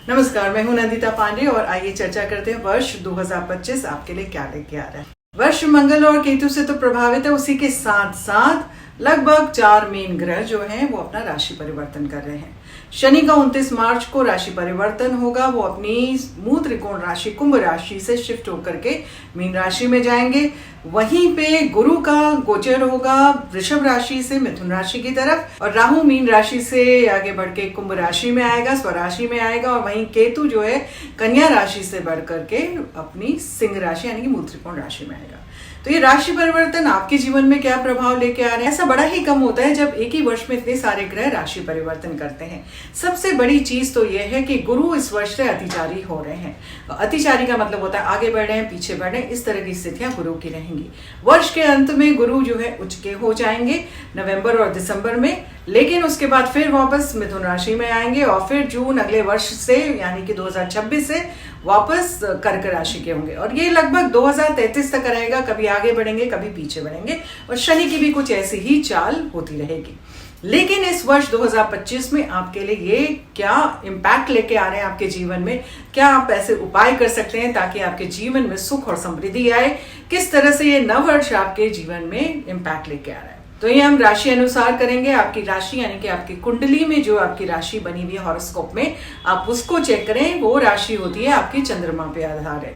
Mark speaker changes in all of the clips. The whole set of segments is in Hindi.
Speaker 1: नमस्कार, मैं हूं नंदिता पांडे और आइए चर्चा करते हैं वर्ष 2025 आपके लिए क्या लेके आ रहा है। वर्ष मंगल और केतु से तो प्रभावित है, उसी के साथ साथ लगभग 4 मेन ग्रह जो हैं वो अपना राशि परिवर्तन कर रहे हैं। शनि का 29 मार्च को राशि परिवर्तन होगा, वो अपनी मूल त्रिकोण राशि कुंभ राशि से शिफ्ट होकर के मीन राशि में जाएंगे। वहीं पे गुरु का गोचर होगा वृषभ राशि से मिथुन राशि की तरफ, और राहु मीन राशि से आगे बढ़ के कुंभ राशि में आएगा, स्वराशि में आएगा। और वहीं केतु जो है कन्या राशि से बढ़ करके अपनी सिंह राशि यानी कि मूल त्रिकोण राशि में आएगा। तो ये राशि परिवर्तन आपके जीवन में क्या प्रभाव लेके आ रहे हैं? ऐसा बड़ा ही कम होता है जब एक ही वर्ष में इतने सारे ग्रह राशि परिवर्तन करते हैं। सबसे बड़ी चीज तो यह है कि गुरु इस वर्ष से अतिचारी हो रहे हैं। अतिचारी का मतलब होता है आगे बढ़ रहे हैं, पीछे बढ़ रहे हैं, इस तरह की स्थितियां गुरु की रहेंगी। वर्ष के अंत में गुरु जो है उच्च के हो जाएंगे नवंबर और दिसंबर में, लेकिन उसके बाद फिर वापस मिथुन राशि में आएंगे और फिर जून अगले वर्ष से यानी कि 2026 से वापस कर्क राशि के होंगे। और ये लगभग 2033 तक रहेगा, कभी आगे बढ़ेंगे कभी पीछे बढ़ेंगे, और शनि की भी कुछ ऐसी ही चाल होती रहेगी। लेकिन इस वर्ष 2025 में आपके लिए ये क्या इम्पैक्ट लेके आ रहे हैं आपके जीवन में, क्या आप ऐसे उपाय कर सकते हैं ताकि आपके जीवन में सुख और समृद्धि आए, किस तरह से ये नव वर्ष आपके जीवन में इम्पैक्ट लेके आ रहा है। तो ये हम राशि अनुसार करेंगे। आपकी राशि यानी कि आपकी कुंडली में जो आपकी राशि बनी हुई है हॉरोस्कोप में, आप उसको चेक करें। वो राशि होती है आपकी चंद्रमा पे आधारित।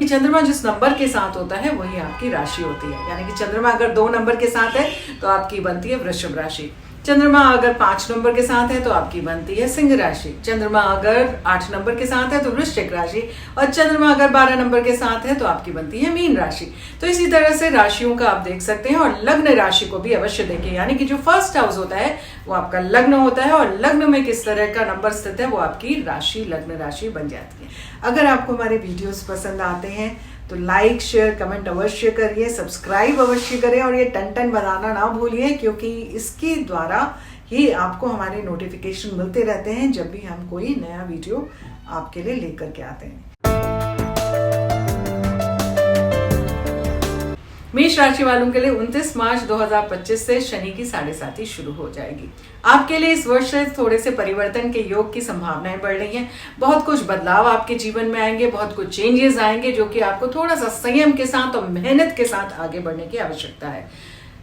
Speaker 1: चंद्रमा जिस नंबर के साथ होता है वही आपकी राशि होती है। यानी कि चंद्रमा अगर 2 नंबर के साथ है तो आपकी बनती है वृषभ राशि। चंद्रमा अगर 5 नंबर के साथ है तो आपकी बनती है सिंह राशि। चंद्रमा अगर 8 नंबर के साथ है तो वृश्चिक राशि, और चंद्रमा अगर 12 नंबर के साथ है तो आपकी बनती है मीन राशि। तो इसी तरह से राशियों का आप देख सकते हैं, और लग्न राशि को भी अवश्य देखें। यानी कि जो फर्स्ट हाउस होता है वो आपका लग्न होता है, और लग्न में किस तरह का नंबर स्थित है वो आपकी राशि लग्न राशि बन जाती है। अगर आपको हमारे वीडियोस पसंद आते हैं तो लाइक शेयर कमेंट अवश्य करिए, सब्सक्राइब अवश्य करें, और ये टन बनाना ना भूलिए, क्योंकि इसके द्वारा ही आपको हमारे नोटिफिकेशन मिलते रहते हैं जब भी हम कोई नया वीडियो आपके लिए लेकर के आते हैं। मेष राशि वालों के लिए 29 मार्च 2025 से शनि की 7.5 शुरू हो जाएगी। आपके लिए इस वर्ष से थोड़े से परिवर्तन के योग की संभावनाएं बढ़ रही हैं। बहुत कुछ बदलाव आपके जीवन में आएंगे, बहुत कुछ चेंजेस आएंगे, जो कि आपको थोड़ा सा संयम के साथ और मेहनत के साथ आगे बढ़ने की आवश्यकता है।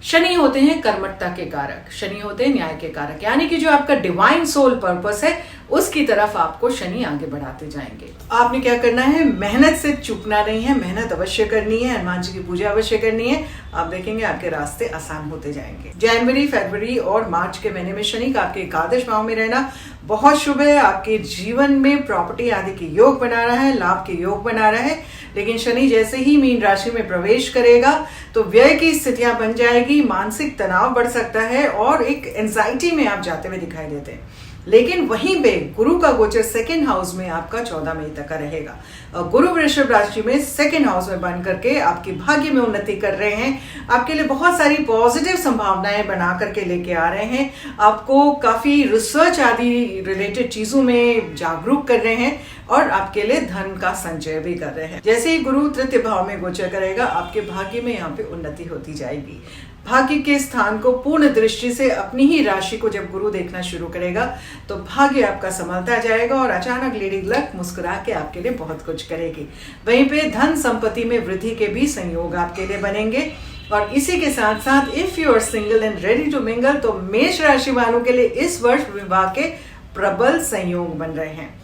Speaker 1: शनि होते हैं कर्मठता के कारक, शनि होते हैं न्याय के कारक, यानी कि जो आपका डिवाइन सोल पर्पस है उसकी तरफ आपको शनि आगे बढ़ाते जाएंगे। आपने क्या करना है, मेहनत से चूकना नहीं है, मेहनत अवश्य करनी है, हनुमान जी की पूजा अवश्य करनी है। आप देखेंगे आपके रास्ते आसान होते जाएंगे। जनवरी फरवरी और मार्च के महीने में शनि का आपके एकादश भाव में रहना बहुत शुभ है। आपके जीवन में प्रॉपर्टी आदि के योग बना रहा है, लाभ के योग बना रहा है। लेकिन शनि जैसे ही मीन राशि में प्रवेश करेगा तो व्यय की स्थितियां बन जाएगी, मानसिक तनाव बढ़ सकता है और एक एंजाइटी में आप जाते हुए दिखाई देते हैं। लेकिन वहीं पे गुरु का गोचर 2nd हाउस में आपका 14 मई तक का रहेगा, और गुरु वृषभ राशि में 2nd हाउस में बन करके आपकी भाग्य में उन्नति कर रहे हैं। आपके लिए बहुत सारी पॉजिटिव संभावनाएं बना करके लेके आ रहे हैं। आपको काफी रिसर्च आदि रिलेटेड चीजों में जागरूक कर रहे हैं, और आपके लिए धन का संचय भी कर रहे हैं। जैसे ही गुरु 3य भाव में गोचर करेगा आपके भाग्य में यहाँ पे उन्नति होती जाएगी। भाग्य के स्थान को पूर्ण दृष्टि से अपनी ही राशि को जब गुरु देखना शुरू करेगा तो भाग्य आपका संभलता जाएगा, और अचानक लेडी लक मुस्कुरा के आपके लिए बहुत कुछ करेगी। वहीं पे धन संपत्ति में वृद्धि के भी संयोग आपके लिए बनेंगे। और इसी के साथ साथ if you are single and ready to mingle, तो मेष राशि वालों के लिए इस वर्ष विवाह के प्रबल संयोग बन रहे हैं।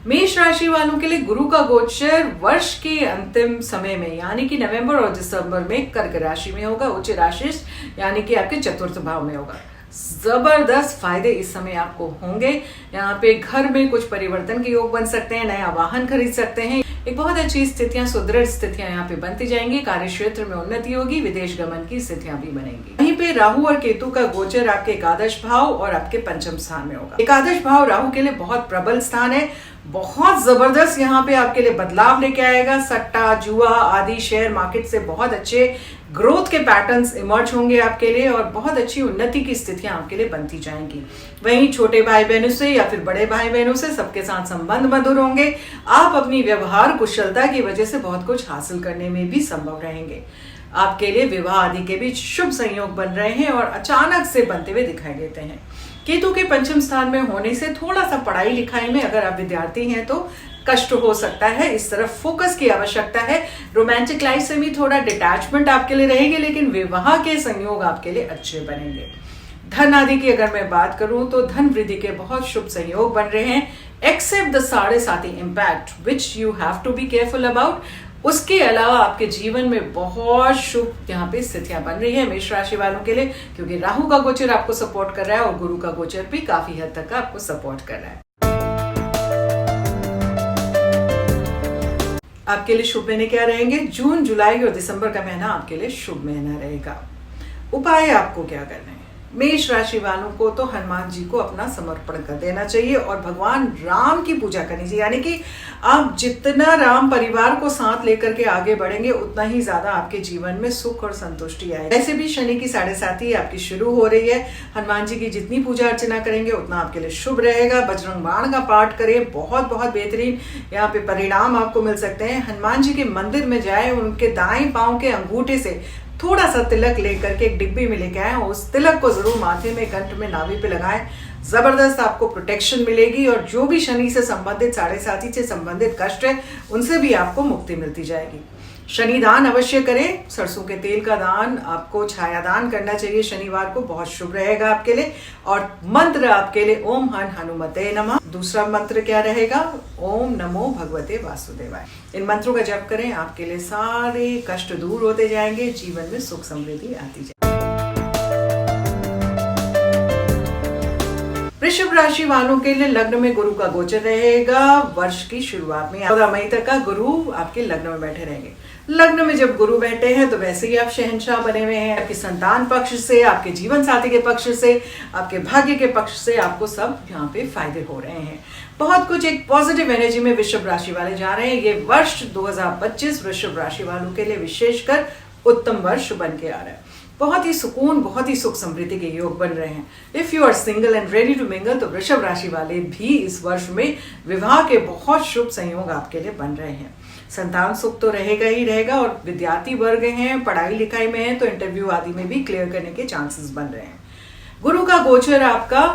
Speaker 1: मेष राशि वालों के लिए गुरु का गोचर वर्ष के अंतिम समय में यानी कि नवंबर और दिसंबर में कर्क राशि में होगा, उच्च राशि यानी कि आपके 4th भाव में होगा। जबरदस्त फायदे इस समय आपको होंगे। यहाँ पे घर में कुछ परिवर्तन के योग बन सकते हैं, नया वाहन खरीद सकते हैं। एक बहुत अच्छी स्थितियां, सुदृढ़ स्थितियां यहाँ पे बनती जाएंगी। कार्य क्षेत्र में उन्नति होगी, विदेश गमन की स्थितियां भी बनेंगी। वहीं पे राहु और केतु का गोचर आपके एकादश भाव और आपके 5th स्थान में होगा। एकादश भाव राहु के लिए बहुत प्रबल स्थान है, बहुत जबरदस्त यहाँ पे आपके लिए बदलाव लेके आएगा। सट्टा जुआ आदि शेयर मार्केट से बहुत अच्छे ग्रोथ के पैटर्न्स इमर्ज होंगे आपके लिए, और बहुत अच्छी उन्नति की स्थितियां आपके लिए बनती जाएंगी। वहीं छोटे भाई बहनों से या फिर बड़े भाई बहनों से सबके साथ संबंध मधुर होंगे। आप अपनी व्यवहार कुशलता की वजह से बहुत कुछ हासिल करने में भी संभव रहेंगे। आपके लिए विवाह आदि के बीच शुभ संयोग बन रहे हैं और अचानक से बनते हुए दिखाई देते हैं। केतु के पंचम स्थान में होने से थोड़ा सा पढ़ाई लिखाई में अगर आप विद्यार्थी हैं तो कष्ट हो सकता है, इस तरफ फोकस की आवश्यकता है। रोमांटिक लाइफ से भी थोड़ा डिटैचमेंट आपके लिए रहेगी, लेकिन विवाह के संयोग आपके लिए अच्छे बनेंगे। धन आदि की अगर मैं बात करूं तो धन वृद्धि के बहुत शुभ संयोग बन रहे हैं, except the 7.5 impact which you have to be careful about. उसके अलावा आपके जीवन में बहुत शुभ यहाँ पे स्थितियां बन रही है मेष राशि वालों के लिए, क्योंकि राहु का गोचर आपको सपोर्ट कर रहा है और गुरु का गोचर भी काफी हद तक आपको सपोर्ट कर रहा है। आपके लिए शुभ महीने क्या रहेंगे? जून, जुलाई और दिसंबर का महीना आपके लिए शुभ महीना रहेगा। उपाय आपको क्या करने हैं? मेष राशि वालों को तो हनुमान जी को अपना समर्पण कर देना चाहिए और भगवान राम की पूजा करनी चाहिए। यानी कि आप जितना राम परिवार को साथ लेकर के आगे बढ़ेंगे उतना ही ज्यादा आपके जीवन में सुख और संतुष्टि आएगी। ऐसे भी शनि की 7.5 आपकी शुरू हो रही है। हनुमान जी की जितनी पूजा अर्चना करेंगे उतना आपके लिए शुभ रहेगा। बजरंग बाण का पाठ करें, बहुत बहुत बेहतरीन यहाँ पे परिणाम आपको मिल सकते हैं। हनुमान जी के मंदिर में जाए, उनके दाएं पांव के अंगूठे से थोड़ा सा तिलक लेकर के एक डिब्बी में लेके आए, उस तिलक को जरूर माथे में, कंठ में, नाभि पे लगाएं। जबरदस्त आपको प्रोटेक्शन मिलेगी और जो भी शनि से संबंधित, 7.5 से संबंधित कष्ट है उनसे भी आपको मुक्ति मिलती जाएगी। शनि दान अवश्य करें, सरसों के तेल का दान, आपको छाया दान करना चाहिए शनिवार को, बहुत शुभ रहेगा आपके लिए। और मंत्र आपके लिए ओम हन हनुमते नमः। दूसरा मंत्र क्या रहेगा? ओम नमो भगवते वासुदेवाय। इन मंत्रों का जप करें, आपके लिए सारे कष्ट दूर होते जाएंगे, जीवन में सुख समृद्धि आती जाएगी। वृषभ राशि वालों के लिए लग्न में गुरु का गोचर रहेगा। वर्ष की शुरुआत में 14 मई तक का गुरु आपके लग्न में बैठे रहेंगे। लग्न में जब गुरु बैठे हैं तो वैसे ही आप शहंशाह बने हुए हैं। आपके संतान पक्ष से, आपके जीवन साथी के पक्ष से, आपके भाग्य के पक्ष से आपको सब यहाँ पे फायदे हो रहे हैं। बहुत कुछ एक पॉजिटिव एनर्जी में वृषभ राशि वाले जा रहे हैं। ये वर्ष 2025 वृषभ राशि वालों के लिए विशेषकर उत्तम वर्ष बन के आ रहा है। बहुत ही सुकून, बहुत ही सुख समृद्धि के योग बन रहे हैं। If you are single and ready to mingle तो वृषभ राशि वाले भी इस वर्ष में विवाह के बहुत शुभ संयोग आपके लिए बन रहे हैं। संतान सुख तो रहेगा ही रहेगा और विद्यार्थी वर्ग हैं, पढ़ाई लिखाई में हैं तो इंटरव्यू आदि में भी क्लियर करने के चांसेस बन रहे हैं। गुरु का गोचर आपका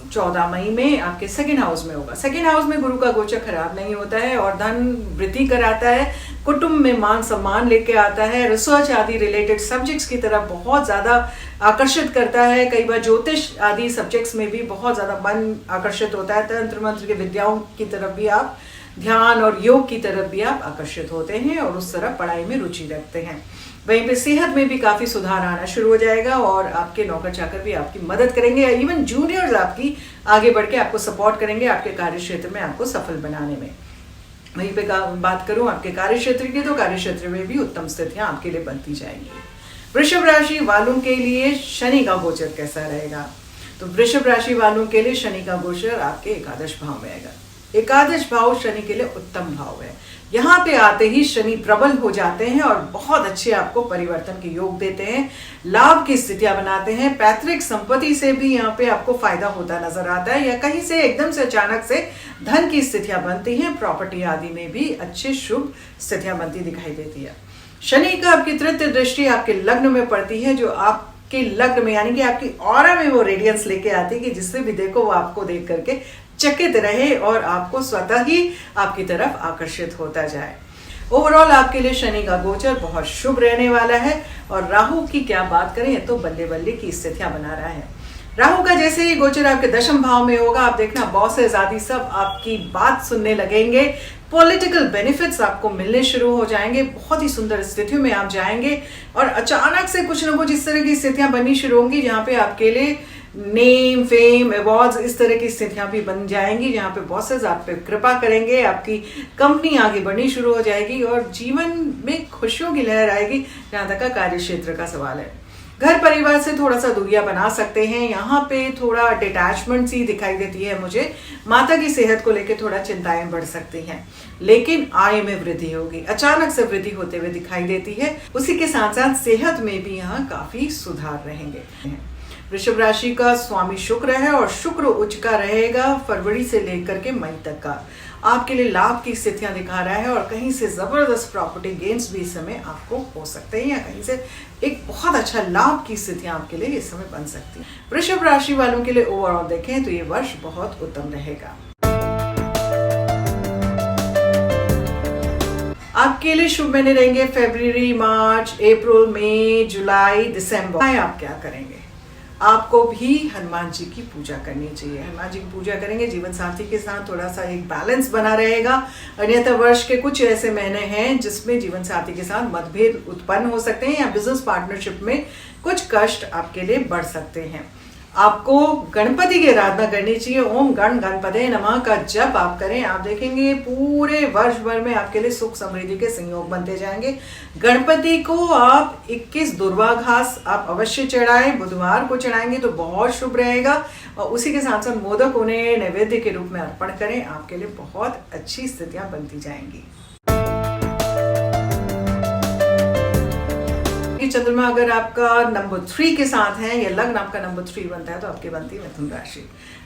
Speaker 1: 14 मई में आपके सेकेंड हाउस में होगा। सेकेंड हाउस में गुरु का गोचर खराब नहीं होता है और धन वृद्धि कराता है, कुटुंब में मान सम्मान लेके आता है, रिसर्च आदि रिलेटेड सब्जेक्ट्स की तरफ बहुत ज्यादा आकर्षित करता है। कई बार ज्योतिष आदि सब्जेक्ट्स में भी बहुत ज्यादा मन आकर्षित होता है। तंत्र मंत्र की विद्याओं की तरफ भी आप, ध्यान और योग की तरफ भी आप आकर्षित होते हैं और उस तरफ पढ़ाई में रुचि रखते हैं। वहीं पे सेहत में भी काफी सुधार आना शुरू हो जाएगा और आपके नौकर चाकर भी आपकी मदद करेंगे। इवन जूनियर्स आपकी आगे बढ़ के आपको सपोर्ट करेंगे आपके कार्य क्षेत्र में आपको सफल बनाने में। वहीं पे बात करूं आपके कार्य क्षेत्र की तो कार्य क्षेत्र में भी उत्तम स्थितियां आपके लिए बनती जाएंगी। वृषभ राशि वालों के लिए शनि का गोचर कैसा रहेगा? तो वृषभ राशि वालों के लिए शनि का गोचर आपके एकादश भाव में आएगा। एकादश भाव शनि के लिए उत्तम भाव है। यहाँ पे आते ही शनि प्रबल हो जाते हैं और बहुत अच्छे आपको परिवर्तन के योग देते हैं, लाभ की स्थितियां बनाते हैं। पैतृक संपत्ति से भी यहाँ पे आपको फायदा होता नजर आता है या कहीं से एकदम से अचानक से धन की स्थितियां बनती हैं। प्रॉपर्टी आदि में भी अच्छे शुभ स्थितियां बनती दिखाई देती है। शनि का आपकी तृतीय दृष्टि आपके लग्न में पड़ती है, जो आपके लग्न में यानी कि आपकी ऑरा में वो रेडियंस लेके आती है कि जिससे भी देखो वो आपको देख करके चकित रहे और आपको स्वतः ही आपकी तरफ आकर्षित होता जाए। ओवरऑल आपके लिए शनि का गोचर बहुत शुभ रहने वाला है। और राहु की क्या बात करें तो बल्ले बल्ले की स्थितियां बना रहा है। राहु का जैसे ही गोचर आपके दशम भाव में होगा, आप देखना बॉसेस आदि सब आपकी बात सुनने लगेंगे। पॉलिटिकल बेनिफिट्स आपको मिलने शुरू हो जाएंगे। बहुत ही सुंदर स्थितियों में आप जाएंगे और अचानक से कुछ न कुछ इस तरह की स्थितियां बननी शुरू होंगी जहां पे आपके लिए नेम, फेम, अवार्ड्स इस तरह की स्थितियां भी बन जाएंगी, जहां पे बॉसेस आप पे कृपा करेंगे, आपकी कंपनी आगे बढ़नी शुरू हो जाएगी और जीवन में खुशियों की लहर आएगी। जहां तक का कार्य क्षेत्र का सवाल है, घर परिवार से थोड़ा सा दूरियां बना सकते हैं। यहाँ पे थोड़ा डिटैचमेंट सी दिखाई देती है मुझे। माता की सेहत को लेकर थोड़ा चिंताएं बढ़ सकती हैं, लेकिन आय में वृद्धि होगी, अचानक से वृद्धि होते हुए दिखाई देती है। उसी के साथ साथ सेहत में भी यहाँ काफी सुधार रहेंगे। वृषभ राशि का स्वामी शुक्र है और शुक्र उच्च का रहेगा फरवरी से लेकर के मई तक का। आपके लिए लाभ की स्थितियां दिखा रहा है और कहीं से जबरदस्त प्रॉपर्टी गेन्स भी इस समय आपको हो सकते हैं या कहीं से एक बहुत अच्छा लाभ की स्थितियां आपके लिए इस समय बन सकती हैं। वृषभ राशि वालों के लिए ओवरऑल देखें तो ये वर्ष बहुत उत्तम रहेगा। आपके लिए शुभ महीने रहेंगे फरवरी, मार्च, अप्रैल, मई, जुलाई, दिसंबर। आप क्या करेंगे? आपको भी हनुमान जी की पूजा करनी चाहिए। हनुमान जी की पूजा करेंगे, जीवन साथी के साथ थोड़ा सा एक बैलेंस बना रहेगा। अन्यथा वर्ष के कुछ ऐसे महीने हैं जिसमें जीवन साथी के साथ मतभेद उत्पन्न हो सकते हैं या बिजनेस पार्टनरशिप में कुछ कष्ट आपके लिए बढ़ सकते हैं। आपको गणपति की आराधना करनी चाहिए। ओम गण गणपते नमः का जप आप करें, आप देखेंगे पूरे वर्ष भर में आपके लिए सुख समृद्धि के संयोग बनते जाएंगे। गणपति को आप 21 दुर्वा घास आप अवश्य चढ़ाएं, बुधवार को चढ़ाएंगे तो बहुत शुभ रहेगा। और उसी के साथ साथ मोदक उन्हें नैवेद्य के रूप में अर्पण करें, आपके लिए बहुत अच्छी स्थितियां बनती जाएंगी। चंद्रमा अगर आपका नंबर 3 के साथ है या लग्न आपका नंबर 3 बनता है तो आपकी बनती है मिथुन राशि।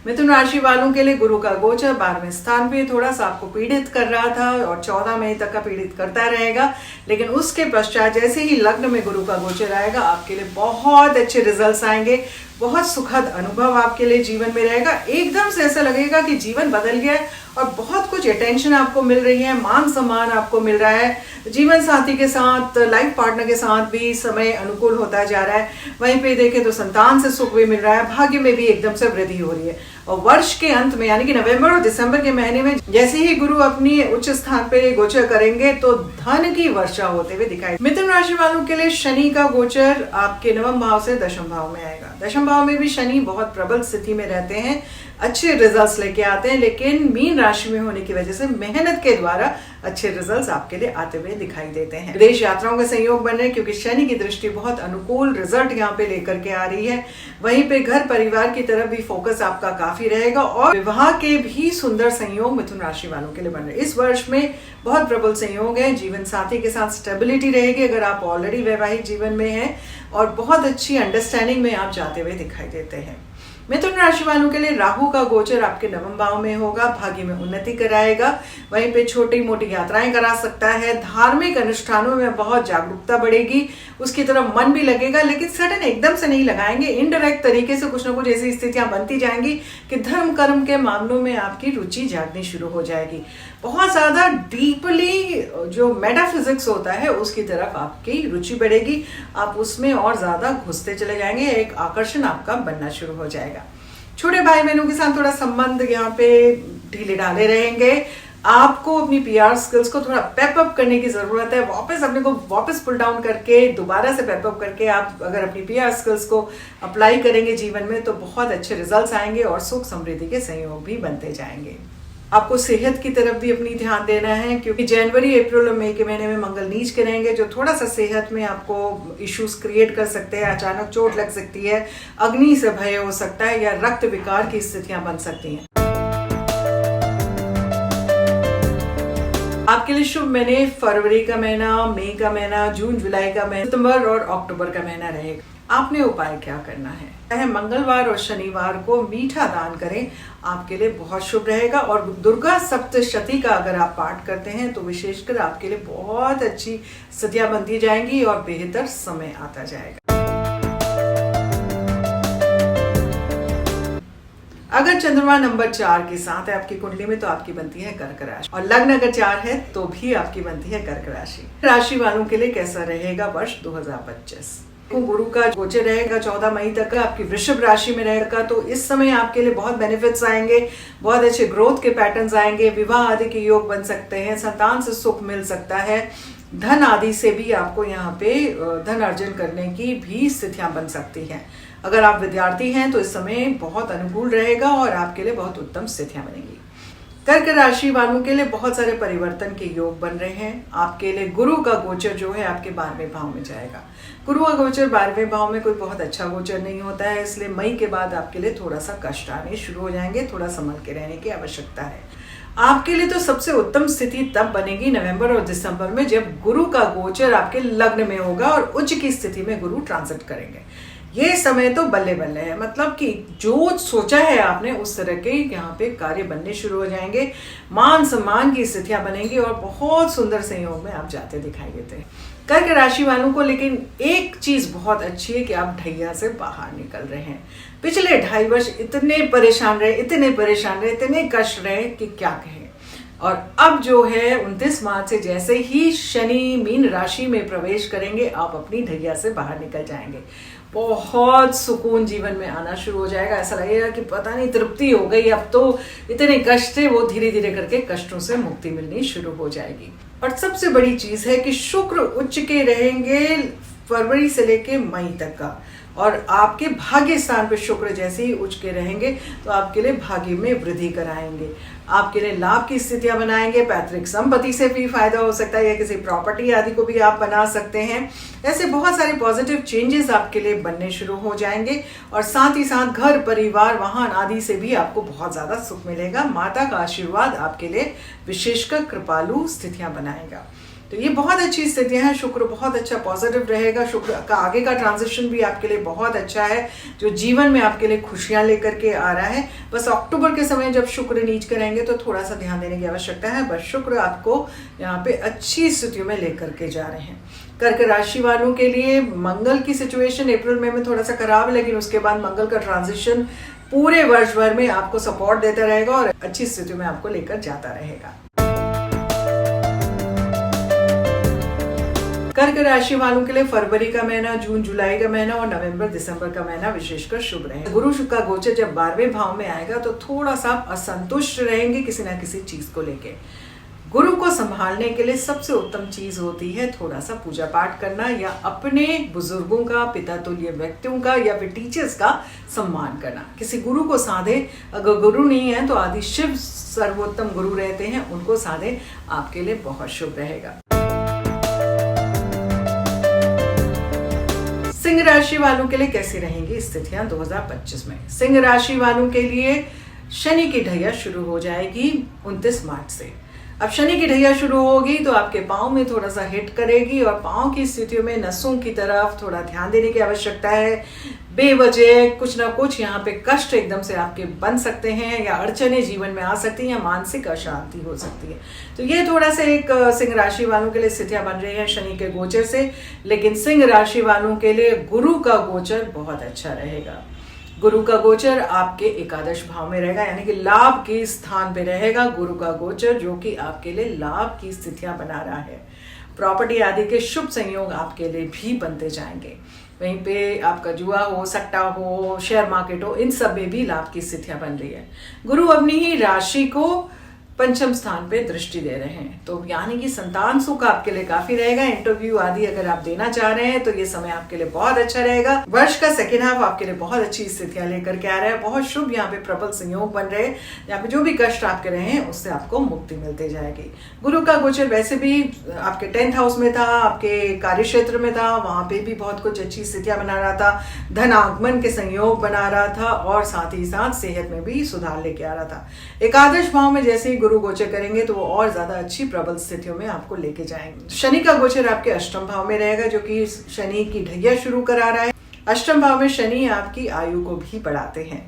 Speaker 1: मिथुन राशि वालों के लिए गुरु का गोचर 12वें स्थान पे थोड़ा सा आपको पीड़ित कर रहा था और 14 मई तक का पीड़ित करता रहेगा, लेकिन उसके पश्चात जैसे ही लग्न में गुरु का गोचर आएगा आपके लिए बहुत अच्छे रिजल्ट्स आएंगे। बहुत सुखद अनुभव आपके लिए जीवन में रहेगा। एकदम से ऐसा लगेगा कि जीवन बदल गया है और बहुत कुछ अटेंशन आपको मिल रही है, मान सम्मान आपको मिल रहा है। जीवन साथी के साथ, लाइफ पार्टनर के साथ भी समय अनुकूल होता जा रहा है। वहीं पे देखें तो संतान से सुख भी मिल रहा है, भाग्य में भी एकदम से वृद्धि हो रही है। और वर्ष के अंत में यानी कि नवंबर और दिसंबर के महीने में जैसे ही गुरु अपनी उच्च स्थान पे गोचर करेंगे तो धन की वर्षा होते हुए दिखाई। मिथुन राशि वालों के लिए शनि का गोचर आपके नवम भाव से दशम भाव में आएगा। दशम भाव में भी शनि बहुत प्रबल स्थिति में रहते हैं, अच्छे रिजल्ट्स लेके आते हैं, लेकिन मीन राशि में होने की वजह से मेहनत के द्वारा अच्छे रिजल्ट्स आपके लिए आते हुए दिखाई देते हैं। विदेश यात्राओं के संयोग बन रहे हैं क्योंकि शनि की दृष्टि बहुत अनुकूल रिजल्ट यहाँ पे लेकर के आ रही है। वहीं पे घर परिवार की तरफ भी फोकस आपका काफी रहेगा और विवाह के भी सुंदर संयोग मिथुन राशि वालों के लिए बन रहे हैं। इस वर्ष में बहुत प्रबल संयोग है, जीवन साथी के साथ स्टेबिलिटी रहेगी अगर आप ऑलरेडी वैवाहिक जीवन में हैं और बहुत अच्छी अंडरस्टैंडिंग में आप जाते हुए दिखाई देते हैं। मिथुन राशि वालों के लिए राहु का गोचर आपके नवम भाव में होगा, भाग्य में उन्नति कराएगा। वहीं पे छोटी मोटी यात्राएं करा सकता है। धार्मिक अनुष्ठानों में बहुत जागरूकता बढ़ेगी, उसकी तरफ मन भी लगेगा, लेकिन सडन एकदम से नहीं लगाएंगे। इनडायरेक्ट तरीके से कुछ ना कुछ ऐसी स्थितियां बनती जाएंगी कि धर्म कर्म के मामलों में आपकी रुचि जागनी शुरू हो जाएगी। बहुत ज्यादा डीपली जो मेटाफिजिक्स होता है उसकी तरफ आपकी रुचि बढ़ेगी, आप उसमें और ज्यादा घुसते चले जाएंगे, एक आकर्षण आपका बनना शुरू हो जाएगा। छोटे भाई बहनों के साथ थोड़ा संबंध यहाँ पे ढीले ढाले रहेंगे। आपको अपनी पीआर स्किल्स को थोड़ा पेप अप करने की जरूरत है। वापस अपने को वापस पुल डाउन करके दोबारा से पेप अप करके आप अगर अपनी पीआर स्किल्स को अप्लाई करेंगे जीवन में तो बहुत अच्छे रिजल्ट्स आएंगे और सुख समृद्धि के संयोग भी बनते जाएंगे। आपको सेहत की तरफ भी अपनी ध्यान देना है क्योंकि जनवरी, अप्रैल और मई के महीने में मंगल नीच के रहेंगे जो थोड़ा सा सेहत में आपको इश्यूज क्रिएट कर सकते हैं। अचानक चोट लग सकती है, अग्नि से भय हो सकता है या रक्त विकार की स्थितियां बन सकती हैं। आपके लिए शुभ महीने फरवरी का महीना, मई का महीना, जून जुलाई का महीना, सितंबर और अक्टूबर का महीना रहेगा। आपने उपाय क्या करना है? चाहे मंगलवार और शनिवार को मीठा दान करें, आपके लिए बहुत शुभ रहेगा। और दुर्गा सप्तशती का अगर आप पाठ करते हैं तो विशेषकर आपके लिए बहुत अच्छी स्थितियां बनती जाएंगी और बेहतर समय आता जाएगा। अगर चंद्रमा नंबर 4 के साथ है आपकी कुंडली में तो आपकी बनती है कर्क राशि और लग्न अगर 4 है तो भी आपकी बनती है कर्क राशि। राशि वालों के लिए कैसा रहेगा वर्ष 2025? गुरु का गोचर रहेगा 14 मई तक आपकी वृषभ राशि में रहेगा, तो इस समय आपके लिए बहुत बेनिफिट्स आएंगे, बहुत अच्छे ग्रोथ के पैटर्न्स आएंगे, विवाह आदि के योग बन सकते हैं, संतान से सुख मिल सकता है, धन आदि से भी आपको यहाँ पे धन अर्जन करने की भी स्थितियां बन सकती हैं। अगर आप विद्यार्थी हैं तो इस समय बहुत अनुकूल रहेगा और आपके लिए बहुत उत्तम स्थितियां बनेंगी। कर्क राशि वालों के लिए बहुत सारे परिवर्तन के योग बन रहे हैं। आपके लिए गुरु का गोचर जो है आपके 12वें भाव में जाएगा। गुरु का गोचर 12वें भाव में कोई बहुत अच्छा गोचर नहीं होता है, इसलिए मई के बाद आपके लिए थोड़ा सा कष्ट आने शुरू हो जाएंगे, थोड़ा संभल के रहने की आवश्यकता है। आपके लिए तो सबसे उत्तम स्थिति तब बनेगी नवंबर और दिसंबर में जब गुरु का गोचर आपके लग्न में होगा और उच्च की स्थिति में गुरु ट्रांजिट करेंगे। ये समय तो बल्ले बल्ले है, मतलब कि जो सोचा है आपने उस तरह के यहाँ पे कार्य बनने शुरू हो जाएंगे, मान सम्मान की स्थितियां बनेंगी और बहुत सुंदर संयोग में आप जाते दिखाई देते हैं। कर्क राशि वालों को लेकिन एक चीज बहुत अच्छी है कि आप ढैया से बाहर निकल रहे हैं। पिछले 2.5 वर्ष इतने परेशान रहे, इतने कष्ट रहे कि क्या कहें। और अब जो है 29 मार्च से जैसे ही शनि मीन राशि में प्रवेश करेंगे, आप अपनी ढैया से बाहर निकल जाएंगे। बहुत सुकून जीवन में आना शुरू हो जाएगा। ऐसा लगेगा कि पता नहीं तृप्ति हो गई, अब तो इतने कष्ट थे वो धीरे धीरे करके कष्टों से मुक्ति मिलनी शुरू हो जाएगी। और सबसे बड़ी चीज है कि शुक्र उच्च के रहेंगे फरवरी से लेके मई तक का, और आपके भाग्य स्थान पर शुक्र जैसे ही उच्च के रहेंगे तो आपके लिए भाग्य में वृद्धि कराएंगे, आपके लिए लाभ की स्थितियां बनाएंगे। पैतृक संपत्ति से भी फायदा हो सकता है या किसी प्रॉपर्टी आदि को भी आप बना सकते हैं। ऐसे बहुत सारे पॉजिटिव चेंजेस आपके लिए बनने शुरू हो जाएंगे और साथ ही साथ घर परिवार वाहन आदि से भी आपको बहुत ज्यादा सुख मिलेगा। माता का आशीर्वाद आपके लिए विशेषकर कृपालु स्थितियां बनाएगा। तो ये बहुत अच्छी स्थितियां हैं। शुक्र बहुत अच्छा पॉजिटिव रहेगा। शुक्र का आगे का ट्रांजिशन भी आपके लिए बहुत अच्छा है, जो जीवन में आपके लिए खुशियां लेकर के आ रहा है। बस अक्टूबर के समय जब शुक्र नीच करेंगे तो थोड़ा सा ध्यान देने की आवश्यकता है। बस शुक्र आपको यहाँ पे अच्छी स्थितियों में लेकर के जा रहे हैं। कर्क राशि वालों के लिए मंगल की सिचुएशन अप्रैल मई में थोड़ा सा खराब है, लेकिन उसके बाद मंगल का ट्रांजिशन पूरे वर्ष भर में आपको सपोर्ट देता रहेगा और अच्छी स्थिति में आपको लेकर जाता रहेगा। कर्क राशि वालों के लिए फरवरी का महीना, जून जुलाई का महीना और नवंबर दिसंबर का महीना विशेषकर शुभ रहेगा। गुरु का गोचर जब 12वें भाव में आएगा तो थोड़ा सा असंतुष्ट रहेंगे किसी ना किसी चीज को लेके। गुरु को संभालने के लिए सबसे उत्तम चीज होती है थोड़ा सा पूजा पाठ करना या अपने बुजुर्गों का, पिता तुल्य व्यक्तियों का या फिर टीचर्स का सम्मान करना। किसी गुरु को साधे, अगर गुरु नहीं है तो आदि शिव सर्वोत्तम गुरु रहते हैं, उनको साधे, आपके लिए बहुत शुभ रहेगा। सिंह राशि वालों के लिए कैसी रहेंगी स्थितियां 2025 में? सिंह राशि वालों के लिए शनि की ढैया शुरू हो जाएगी 29 मार्च से। अब शनि की ढैया शुरू होगी तो आपके पाँव में थोड़ा सा हिट करेगी और पाँव की स्थितियों में नसों की तरफ थोड़ा ध्यान देने की आवश्यकता है। बेवजह कुछ ना कुछ यहाँ पे कष्ट एकदम से आपके बन सकते हैं या अड़चने जीवन में आ सकती हैं या मानसिक अशांति हो सकती है। तो ये थोड़ा सा एक सिंह राशि वालों के लिए स्थितियां बन रही हैं शनि के गोचर से। लेकिन सिंह राशि वालों के लिए गुरु का गोचर बहुत अच्छा रहेगा। गुरु का गोचर आपके एकादश भाव में रहेगा, यानी कि लाभ के स्थान पे रहेगा गुरु का गोचर, जो कि आपके लिए लाभ की स्थितियां बना रहा है। प्रॉपर्टी आदि के शुभ संयोग आपके लिए भी बनते जाएंगे। वहीं पे आपका जुआ हो, सट्टा हो, शेयर मार्केट हो, इन सब में भी लाभ की स्थितियां बन रही है। गुरु अपनी ही राशि को पंचम स्थान पे दृष्टि दे रहे हैं, तो यानी कि संतान सुख आपके लिए काफी रहेगा। इंटरव्यू आदि अगर आप देना चाह रहे हैं तो ये समय आपके लिए बहुत अच्छा रहेगा। वर्ष का सेकेंड हाफ आपके लिए बहुत अच्छी स्थितियां लेकर के आ रहा है। बहुत शुभ यहाँ पे प्रबल संयोग बन रहे हैं। यहाँ पे जो भी कष्ट आपके रहे हैं उससे आपको मुक्ति मिलती जाएगी। गुरु का गोचर वैसे भी आपके 10th हाउस में था, आपके कार्य क्षेत्र में था, वहां पे भी बहुत कुछ अच्छी स्थितियां बना रहा था, धन आगमन के संयोग बना रहा था और साथ ही साथ सेहत में भी सुधार लेके आ रहा था। एकादश भाव में जैसे ही गुरु गोचर करेंगे तो वो और ज्यादा अच्छी प्रबल स्थितियों में आपको लेके जाएंगे। शनि का गोचर आपके अष्टम भाव में रहेगा, जो कि शनि की ढैया शुरू करा रहा है। अष्टम भाव में शनि आपकी आयु को भी बढ़ाते हैं।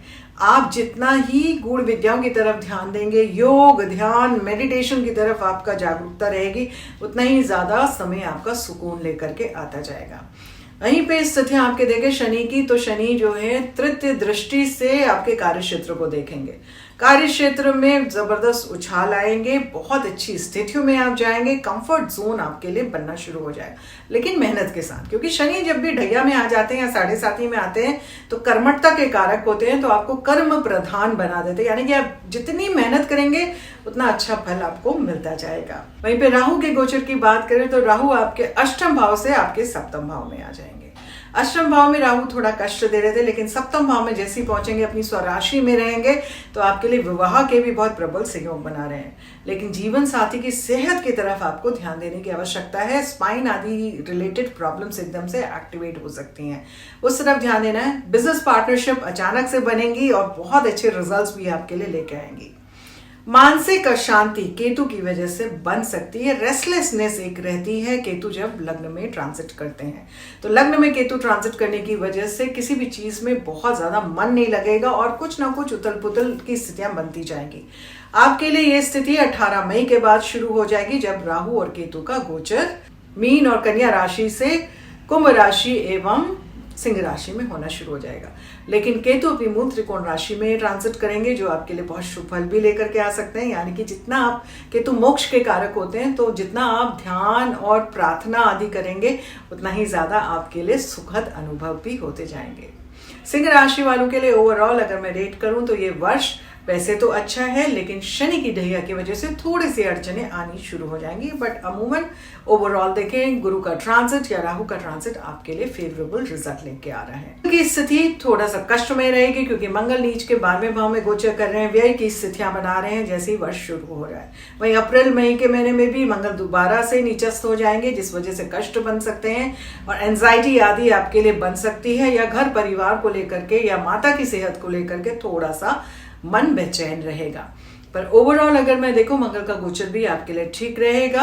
Speaker 1: आप जितना ही गूढ़ विद्याओं की तरफ ध्यान देंगे, योग, ध्यान, मेडिटेशन की तरफ आपका जागरूकता रहेगी, उतना ही ज्यादा समय आपका सुकून लेकर के आता जाएगा। वहीं पे स्थितियां आपके देखें शनि की, तो शनि जो है तृतीय दृष्टि से आपके कार्य क्षेत्र को देखेंगे। कार्य क्षेत्र में जबरदस्त उछाल आएंगे, बहुत अच्छी स्थितियों में आप जाएंगे, कंफर्ट जोन आपके लिए बनना शुरू हो जाएगा, लेकिन मेहनत के साथ। क्योंकि शनि जब भी ढैया में आ जाते हैं या 7.5 में आते हैं तो कर्मठता के कारक होते हैं, तो आपको कर्म प्रधान बना देते हैं, यानी कि आप जितनी मेहनत करेंगे उतना अच्छा फल आपको मिलता जाएगा। वहीं पे राहु के गोचर की बात करें तो राहु आपके अष्टम भाव से आपके सप्तम भाव में आ जाएंगे। अष्टम भाव में राहु थोड़ा कष्ट दे रहे थे, लेकिन सप्तम भाव में जैसे ही पहुंचेंगे, अपनी स्वराशि में रहेंगे, तो आपके लिए विवाह के भी बहुत प्रबल संयोग बना रहे हैं। लेकिन जीवन साथी की सेहत की तरफ आपको ध्यान देने की आवश्यकता है। स्पाइन आदि रिलेटेड प्रॉब्लम्स एकदम से एक्टिवेट हो सकती हैं, उस तरफ ध्यान देना है। बिजनेस पार्टनरशिप अचानक से बनेंगी और बहुत अच्छे रिजल्ट्स भी आपके लिए लेके आएंगी। मानसिक अशांति केतु की वजह से बन सकती है। रेस्टलेसनेस एक रहती है केतु जब लग्न में ट्रांजिट करते हैं। तो लग्न में केतु ट्रांजिट करने की वजह से किसी भी चीज में बहुत ज्यादा मन नहीं लगेगा और कुछ ना कुछ उथल पुथल की स्थितियां बनती जाएंगी। आपके लिए यह स्थिति 18 मई के बाद शुरू हो जाएगी, जब राहु और केतु का गोचर मीन और कन्या राशि से कुंभ राशि एवं सिंह राशि में होना शुरू हो जाएगा। लेकिन केतु अपनी मूल त्रिकोण राशि में ट्रांजिट करेंगे, जो आपके लिए बहुत शुभ फल भी लेकर के आ सकते हैं। यानी कि जितना आप, केतु मोक्ष के कारक होते हैं, तो जितना आप ध्यान और प्रार्थना आदि करेंगे उतना ही ज्यादा आपके लिए सुखद अनुभव भी होते जाएंगे। सिंह राशि वालों के लिए ओवरऑल अगर मैं रेट करूं तो ये वर्ष वैसे तो अच्छा है, लेकिन शनि की ढैया की वजह से थोड़ी सी अड़चने आनी शुरू हो जाएंगी। बट अमूमन ओवरऑल देखें, गुरु का ट्रांजिट या राहु का ट्रांजिट आपके लिए फेवरेबल रिजल्ट लेके आ रहा है। की स्थिति थोड़ा सा कष्ट में रहेगी, क्योंकि मंगल नीच के 12वें भाव में गोचर कर रहे हैं, व्यय की स्थितियां बना रहे हैं जैसे ही वर्ष शुरू हो रहा है। वहीं अप्रैल मई के महीने में भी मंगल दोबारा से नीचस्थ हो जाएंगे, जिस वजह से कष्ट बन सकते हैं और एंजाइटी आदि आपके लिए बन सकती है, या घर परिवार को लेकर के या माता की सेहत को लेकर के थोड़ा सा मन बेचैन रहेगा। पर ओवरऑल अगर मैं देखूं, मंगल का गोचर भी आपके लिए ठीक रहेगा।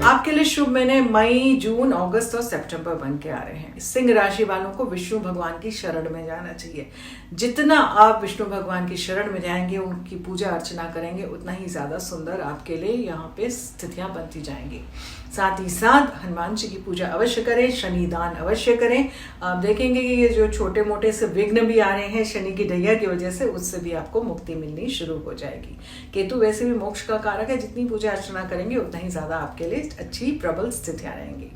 Speaker 1: आपके लिए शुभ महीने मई, जून, अगस्त और सितंबर बन के आ रहे हैं। सिंह राशि वालों को विष्णु भगवान की शरण में जाना चाहिए। जितना आप विष्णु भगवान की शरण में जाएंगे, उनकी पूजा अर्चना करेंगे, उतना ही ज्यादा सुंदर आपके लिए यहाँ पे स्थितियां बनती जाएंगी। साथ ही साथ हनुमान जी की पूजा अवश्य करें, शनि दान अवश्य करें। आप देखेंगे कि ये जो छोटे मोटे से विघ्न भी आ रहे हैं शनि की ढैया की वजह से, उससे भी आपको मुक्ति मिलनी शुरू हो जाएगी। केतु वैसे भी मोक्ष का कारक है, जितनी पूजा अर्चना करेंगे उतना ही ज्यादा आपके लिए अच्छी प्रबल स्थितियां रहेंगी।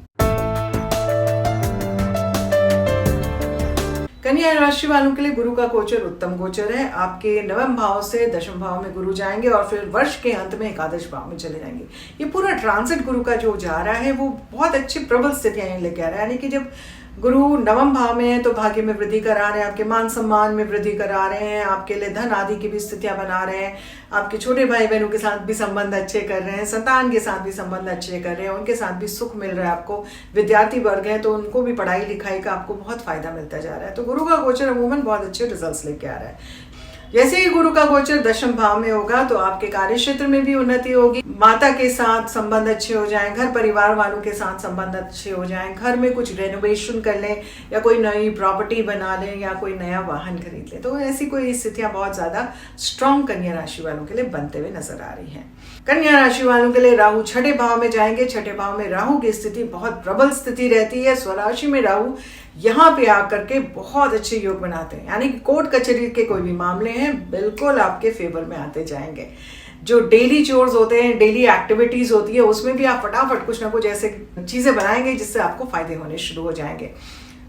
Speaker 1: कन्या राशि वालों के लिए गुरु का गोचर उत्तम गोचर है। आपके 9वें भाव से 10वें भाव में गुरु जाएंगे और फिर वर्ष के अंत में एकादश भाव में चले जाएंगे। ये पूरा ट्रांजिट गुरु का जो जा रहा है वो बहुत अच्छी प्रबल स्थितियां लेके आ रहा है। यानी कि जब गुरु 9वें भाव में है तो भाग्य में वृद्धि करा रहे हैं, आपके मान सम्मान में वृद्धि करा रहे हैं, आपके लिए धन आदि की भी स्थितियां बना रहे हैं, आपके छोटे भाई बहनों के साथ भी संबंध अच्छे कर रहे हैं, संतान के साथ भी संबंध अच्छे कर रहे हैं, उनके साथ भी सुख मिल रहा है आपको। विद्यार्थी वर्ग है तो उनको भी पढ़ाई लिखाई का आपको बहुत फायदा मिलता जा रहा है। तो गुरु का गोचर अमूमन बहुत अच्छे रिजल्ट्स लेके आ रहा है। जैसे ही गुरु का गोचर 10वें भाव में होगा तो आपके कार्य क्षेत्र में भी उन्नति होगी, माता के साथ संबंध अच्छे हो जाएं, घर परिवार वालों के साथ संबंध अच्छे हो जाएं, घर में कुछ रेनोवेशन कर लें या कोई नई प्रॉपर्टी बना लें या कोई नया वाहन खरीद लें। तो ऐसी कोई स्थितियां बहुत ज्यादा स्ट्रॉन्ग कन्या राशि वालों के लिए बनते हुए नजर आ रही हैं। कन्या राशि वालों के लिए राहु 6ठे भाव में जाएंगे। 6ठे भाव में राहु की स्थिति बहुत प्रबल स्थिति रहती है। स्वराशि में राहु यहाँ पे आकर के बहुत अच्छे योग बनाते हैं, यानी कि कोर्ट कचहरी के कोई भी मामले हैं बिल्कुल आपके फेवर में आते जाएंगे। जो डेली चोर्स होते हैं, डेली एक्टिविटीज होती है, उसमें भी आप फटाफट कुछ ना कुछ ऐसे चीजें बनाएंगे जिससे आपको फायदे होने शुरू हो जाएंगे।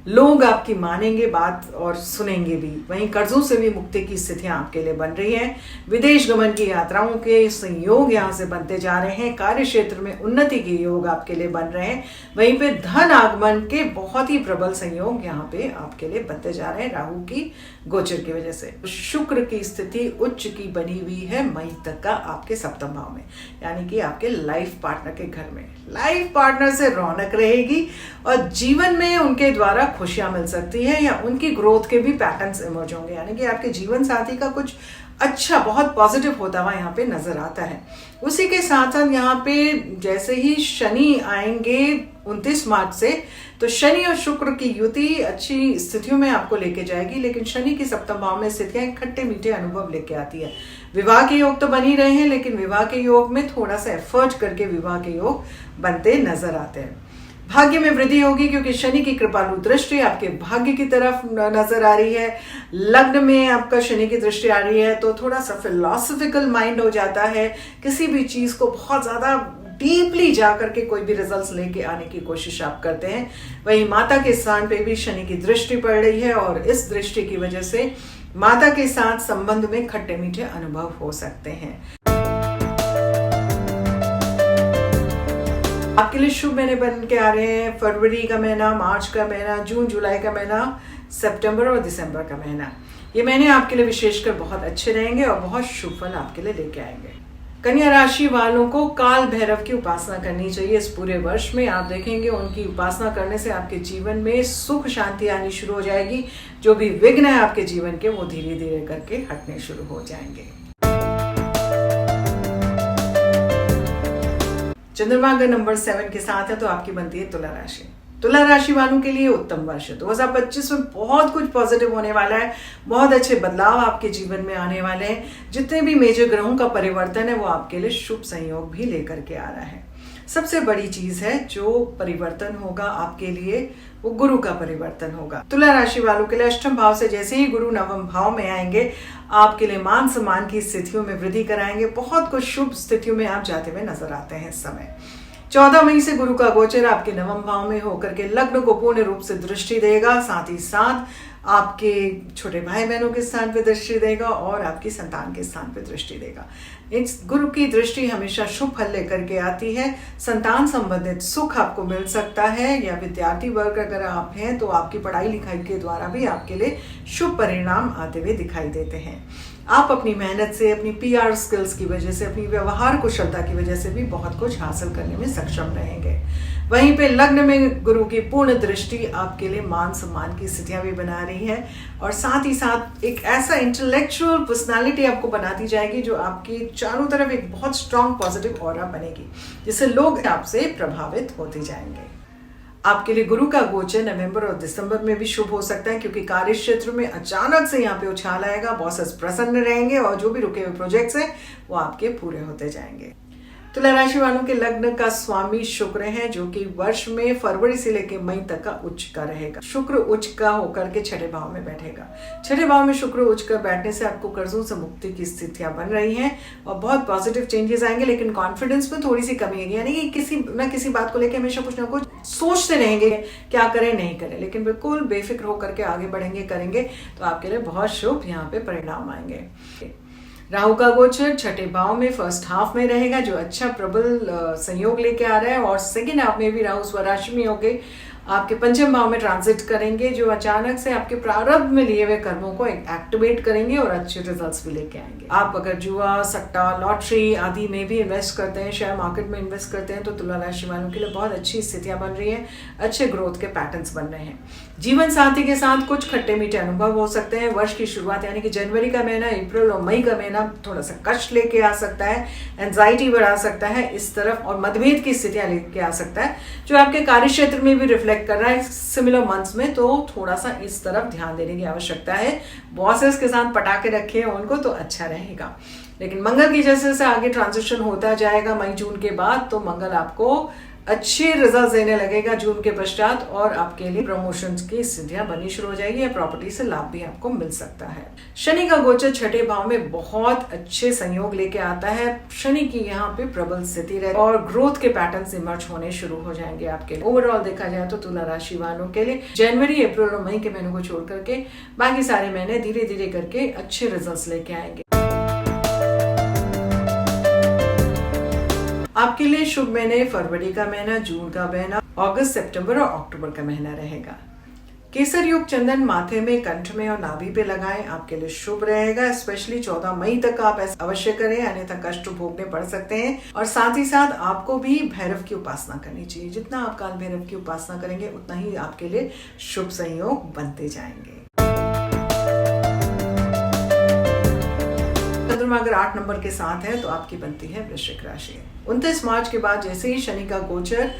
Speaker 1: लोग आपकी मानेंगे बात और सुनेंगे भी। वहीं कर्जों से भी मुक्ति की स्थितियां आपके लिए बन रही हैं। विदेश गमन की यात्राओं के संयोग यहाँ से बनते जा रहे हैं। कार्य क्षेत्र में उन्नति के योग आपके लिए बन रहे हैं। वहीं पे धन आगमन के बहुत ही प्रबल संयोग यहाँ पे आपके लिए बनते जा रहे हैं राहु की गोचर की वजह से। शुक्र की स्थिति उच्च की बनी हुई है मई तक का आपके 7वें भाव में, यानी कि आपके लाइफ पार्टनर के घर में। लाइफ पार्टनर से रौनक रहेगी और जीवन में उनके द्वारा खुशियां मिल सकती है या उनकी ग्रोथ के भी पैटर्न्स इमर्ज होंगे। यानी कि आपके जीवन साथी का कुछ अच्छा बहुत पॉजिटिव होता हुआ यहाँ पे नजर आता है। उसी के साथ साथ यहाँ पे जैसे ही शनि आएंगे 29 मार्च से, तो शनि और शुक्र की युति अच्छी स्थितियों में आपको लेके जाएगी। लेकिन शनि की 7वें भाव में स्थितियां खट्टे मीठे अनुभव लेके आती है। विवाह के योग तो बन ही रहे हैं, लेकिन विवाह के योग में थोड़ा सा एफर्ट करके विवाह के योग बनते नजर आते हैं। भाग्य में वृद्धि होगी क्योंकि शनि की कृपालु दृष्टि आपके भाग्य की तरफ नजर आ रही है। लग्न में आपका शनि की दृष्टि आ रही है तो थोड़ा सा फिलोसफिकल माइंड हो जाता है। किसी भी चीज को बहुत ज्यादा डीपली जाकर के कोई भी रिजल्ट्स लेके आने की कोशिश आप करते हैं। वहीं माता के स्थान पे भी शनि की दृष्टि पड़ रही है और इस दृष्टि की वजह से माता के साथ संबंध में खट्टे मीठे अनुभव हो सकते हैं। आपके लिए शुभ महीने बन के आ रहे हैं फरवरी का महीना, मार्च का महीना, जून जुलाई का महीना, सितंबर और दिसंबर का महीना। ये महीने आपके लिए विशेषकर बहुत अच्छे रहेंगे और बहुत शुभ फल आपके लिए लेके आएंगे। कन्या राशि वालों को काल भैरव की उपासना करनी चाहिए। इस पूरे वर्ष में आप देखेंगे उनकी उपासना करने से आपके जीवन में सुख शांति आनी शुरू हो जाएगी। जो भी विघ्न है आपके जीवन के, वो धीरे धीरे करके हटने शुरू हो जाएंगे। चंद्रमा अगर नंबर 7 के साथ है तो आपकी बनती है तुला राशि। तुला राशि वालों के लिए उत्तम वर्ष है। 2025 में बहुत कुछ पॉजिटिव होने वाला है। बहुत अच्छे बदलाव आपके जीवन में आने वाले हैं। जितने भी मेजर ग्रहों का परिवर्तन है वो आपके लिए शुभ संयोग भी लेकर के आ रहा है। सबसे बड़ी चीज है जो परिवर्तन होगा आपके लिए, वो गुरु का परिवर्तन होगा। तुला राशि वालों के लिए अष्टम भाव से जैसे ही गुरु नवम भाव में आएंगे, आपके लिए मान सम्मान की स्थितियों में वृद्धि कराएंगे। बहुत कुछ शुभ स्थितियों में आप जाते हुए नजर आते हैं इस समय। 14 मई से गुरु का गोचर आपके नवम भाव में होकर के लग्न को पूर्ण रूप से दृष्टि देगा। साथ ही साथ आपके छोटे भाई बहनों के स्थान पे दृष्टि देगा और आपकी संतान के स्थान पे दृष्टि देगा। इस गुरु की दृष्टि हमेशा शुभ फल लेकर के आती है। संतान संबंधित सुख आपको मिल सकता है, या विद्यार्थी वर्ग अगर आप हैं तो आपकी पढ़ाई लिखाई के द्वारा भी आपके लिए शुभ परिणाम आते हुए दिखाई देते हैं। आप अपनी मेहनत से, अपनी PR स्किल्स की वजह से, अपनी व्यवहार कुशलता की वजह से भी बहुत कुछ हासिल करने में सक्षम रहेंगे। वहीं पे लग्न में गुरु की पूर्ण दृष्टि आपके लिए मान सम्मान की स्थितियां भी बना रही है, और साथ ही साथ एक ऐसा इंटेलेक्चुअल पर्सनालिटी आपको बनाती जाएगी जो आपकी चारों तरफ एक बहुत स्ट्रांग पॉजिटिव ऑरा बनेगी, जिससे लोग आपसे प्रभावित होते जाएंगे। आपके लिए गुरु का गोचर नवंबर और दिसंबर में भी शुभ हो सकता है, क्योंकि कार्य क्षेत्र में अचानक से यहाँ पे उछाल आएगा। बॉसेस प्रसन्न रहेंगे और जो भी रुके हुए प्रोजेक्ट्स हैं वो आपके पूरे होते जाएंगे। तुला राशि वालों के लग्न का स्वामी शुक्र है, जो कि वर्ष में फरवरी से लेकर मई तक का उच्च का रहेगा। शुक्र उच्च का होकर के छठे भाव में बैठेगा। छठे भाव में शुक्र उच्च का बैठने से आपको कर्जों से मुक्ति की स्थितियां बन रही हैं और बहुत पॉजिटिव चेंजेस आएंगे, लेकिन कॉन्फिडेंस में थोड़ी सी कमी है। यानी कि किसी बात को लेकर हमेशा कुछ ना कुछ सोचते रहेंगे, क्या करें नहीं करें, लेकिन बिल्कुल बेफिक्र होकर के आगे बढ़ेंगे, करेंगे तो आपके लिए बहुत शुभ यहाँ पे परिणाम आएंगे। राहु का गोचर छठे भाव में फर्स्ट हाफ में रहेगा, जो अच्छा प्रबल संयोग लेके आ रहा है, और सेकेंड हाफ में भी राहु स्वराशि में होके आपके पंचम भाव में ट्रांजिट करेंगे, जो अचानक से आपके प्रारब्ध में लिए हुए कर्मों को एक्टिवेट करेंगे और अच्छे रिजल्ट्स भी लेके आएंगे। आप अगर जुआ, सट्टा, लॉटरी आदि में भी इन्वेस्ट करते हैं, शेयर मार्केट में इन्वेस्ट करते हैं, तो तुला राशि वालों के लिए बहुत अच्छी स्थितियां बन रही हैं, अच्छे ग्रोथ के पैटर्न्स बन रहे हैं। जीवन साथी के साथ कुछ खट्टे मीठे अनुभव हो सकते हैं। वर्ष की शुरुआत यानी कि जनवरी का महीना, अप्रैल और मई का महीना थोड़ा सा कष्ट लेके आ सकता है, एंजाइटी बढ़ा सकता है इस तरफ, और मतभेद की स्थितियां लेके आ सकता है, जो आपके कार्य क्षेत्र में भी रिफ्लेक्ट कर रहा है सिमिलर मंथ्स में। तो थोड़ा सा इस तरफ ध्यान देने की आवश्यकता है। बॉसेस के साथ पटाखे रखे हैं उनको तो अच्छा रहेगा, लेकिन मंगल की जैसे जैसे आगे ट्रांजिशन होता जाएगा मई जून के बाद, तो मंगल आपको अच्छे रिजल्ट देने लगेगा जून के पश्चात, और आपके लिए प्रमोशंस की स्थितियां बननी शुरू हो जाएगी, या प्रॉपर्टी से लाभ भी आपको मिल सकता है। शनि का गोचर छठे भाव में बहुत अच्छे संयोग लेके आता है। शनि की यहाँ पे प्रबल स्थिति रहे और ग्रोथ के पैटर्न्स इमर्ज होने शुरू हो जाएंगे आपके लिए। ओवरऑल देखा जाए तो तुला राशि वालों के लिए जनवरी, अप्रैल और मई के महीनों को छोड़ करके बाकी सारे महीने धीरे धीरे करके अच्छे रिजल्ट लेके आएंगे। आपके लिए शुभ महीने फरवरी का महीना, जून का महीना, अगस्त, सितंबर और अक्टूबर का महीना रहेगा। केसर युक्त चंदन माथे में, कंठ में और नाभि पे लगाएं, आपके लिए शुभ रहेगा। स्पेशली 14 मई तक आप ऐसा अवश्य करें, अन्यथा कष्ट भोगने पड़ सकते हैं। और साथ ही साथ आपको भी भैरव की उपासना करनी चाहिए। जितना आप काल भैरव की उपासना करेंगे उतना ही आपके लिए शुभ संयोग बनते जाएंगे। चंद्रमा अगर 8 नंबर के साथ है तो आपकी बनती है वृश्चिक राशि। 29 मार्च के बाद जैसे ही शनि का गोचर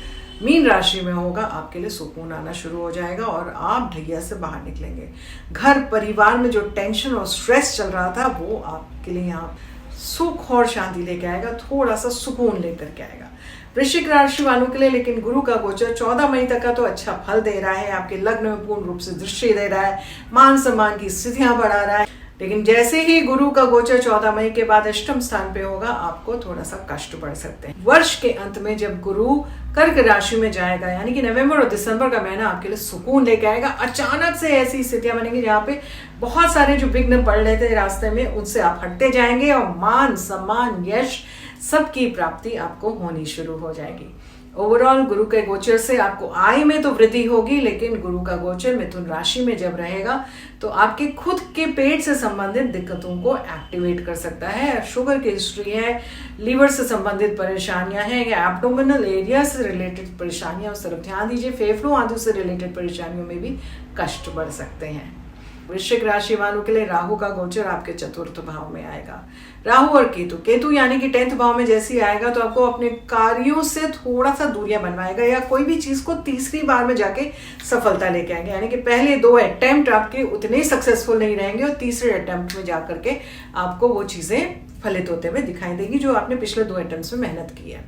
Speaker 1: मीन राशि में होगा, आपके लिए सुकून आना शुरू हो जाएगा और आप ढैया से बाहर निकलेंगे। घर परिवार में जो टेंशन और स्ट्रेस चल रहा था वो आपके लिए यहाँ सुख और शांति लेके आएगा, थोड़ा सा सुकून लेकर के आएगा। वृश्चिक राशि वालों के लिए लेकिन गुरु का गोचर 14 मई तक का तो अच्छा फल दे रहा है, आपके लग्न में पूर्ण रूप से दृष्टि दे रहा है, मान सम्मान की स्थितियां बढ़ा रहा है। लेकिन जैसे ही गुरु का गोचर 14 मई के बाद अष्टम स्थान पे होगा, आपको थोड़ा सा कष्ट बढ़ सकते हैं। वर्ष के अंत में जब गुरु कर्क राशि में जाएगा, यानी कि नवंबर और दिसंबर का महीना आपके लिए सुकून लेके आएगा। अचानक से ऐसी स्थितियां बनेंगी जहाँ पे बहुत सारे जो विघ्न पड़ रहे थे रास्ते में, उनसे आप हटते जाएंगे और मान सम्मान, यश सबकी प्राप्ति आपको होनी शुरू हो जाएगी। ओवरऑल गुरु के गोचर से आपको आय में तो वृद्धि होगी, लेकिन गुरु का गोचर मिथुन राशि में जब रहेगा तो आपके खुद के पेट से संबंधित दिक्कतों को एक्टिवेट कर सकता है। शुगर की हिस्ट्री है, लीवर से संबंधित परेशानियां हैं या एब्डोमिनल एरिया से रिलेटेड परेशानियां, उस तरफ ध्यान दीजिए। फेफड़ों आदि से रिलेटेड परेशानियों में भी कष्ट बढ़ सकते हैं। वृश्चिक राशि वालों के लिए राहु का गोचर आपके चतुर्थ भाव में आएगा। राहु और केतु यानी कि 10th भाव में जैसे ही आएगा तो आपको अपने कार्यों से थोड़ा सा दूरियां बनवाएगा या कोई भी चीज को तीसरी बार में जाके सफलता लेके आएंगे, यानी कि पहले 2 अटेम्प्ट आपके उतने सक्सेसफुल नहीं रहेंगे और तीसरे अटेम्प्ट में जाकर के आपको वो चीजें फलित होते हुए दिखाई देगी जो आपने पिछले 2 अटेम्प्ट में मेहनत की है।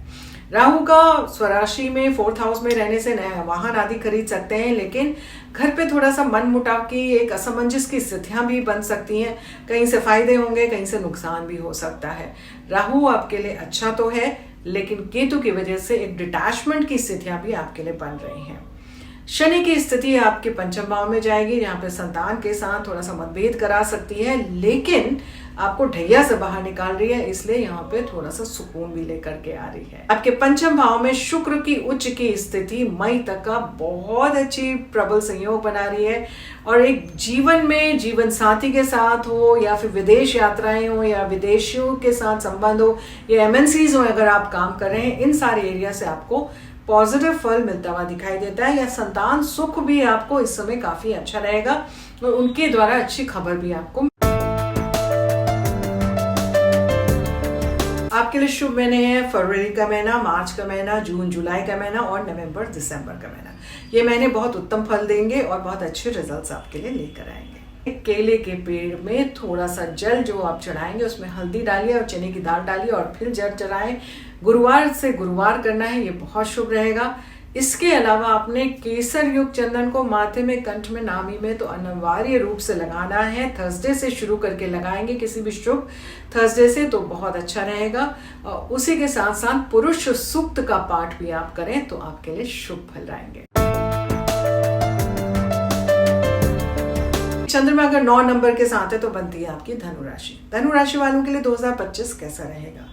Speaker 1: राहु का स्वराशि में 4th हाउस में रहने से नया वाहन आदि खरीद सकते हैं, लेकिन घर पे थोड़ा सा मन मुटाव की, एक असमंजस की स्थितियां भी बन सकती हैं। कहीं से फायदे होंगे, कहीं से नुकसान भी हो सकता है। राहु आपके लिए अच्छा तो है, लेकिन केतु की वजह से एक डिटैचमेंट की स्थितियां भी आपके लिए बन रही हैं। शनि की स्थिति आपके 5th भाव में जाएगी, जहां पे संतान के साथ थोड़ा सा मतभेद करा सकती है, लेकिन आपको ढैया से बाहर निकाल रही है, इसलिए यहाँ पे थोड़ा सा सुकून भी लेकर के आ रही है। आपके 5th भाव में शुक्र की उच्च की स्थिति मई तक का बहुत अच्छी प्रबल संयोग बना रही है और एक जीवन में जीवन साथी के साथ हो या फिर विदेश यात्राएं हो या विदेशियों के साथ संबंध हो या एमएनसीज हो, अगर आप काम कर रहे हैं, इन सारे एरिया से आपको पॉजिटिव फल मिलता हुआ दिखाई देता है। या संतान सुख भी आपको इस समय काफी अच्छा रहेगा और उनके द्वारा अच्छी खबर भी आपको। आपके लिए शुभ महीने हैं फरवरी का महीना, मार्च का महीना, जून जुलाई का महीना और नवंबर दिसंबर का महीना। ये महीने बहुत उत्तम फल देंगे और बहुत अच्छे रिजल्ट्स आपके लिए लेकर आएंगे। केले के पेड़ में थोड़ा सा जल जो आप चढ़ाएंगे उसमें हल्दी डालिए और चने की दाल डालिए और फिर जल चढ़ाएं। गुरुवार से गुरुवार करना है, ये बहुत शुभ रहेगा। इसके अलावा आपने केसर युक्त चंदन को माथे में, कंठ में, नाभि में तो अनिवार्य रूप से लगाना है। थर्सडे से शुरू करके लगाएंगे, किसी भी शुभ थर्सडे से, तो बहुत अच्छा रहेगा। और उसी के साथ साथ पुरुष सूक्त का पाठ भी आप करें तो आपके लिए शुभ फल आएंगे। चंद्रमा अगर 9 नंबर के साथ है तो बनती है आपकी धनु राशि। धनु राशि वालों के लिए 2025 कैसा रहेगा?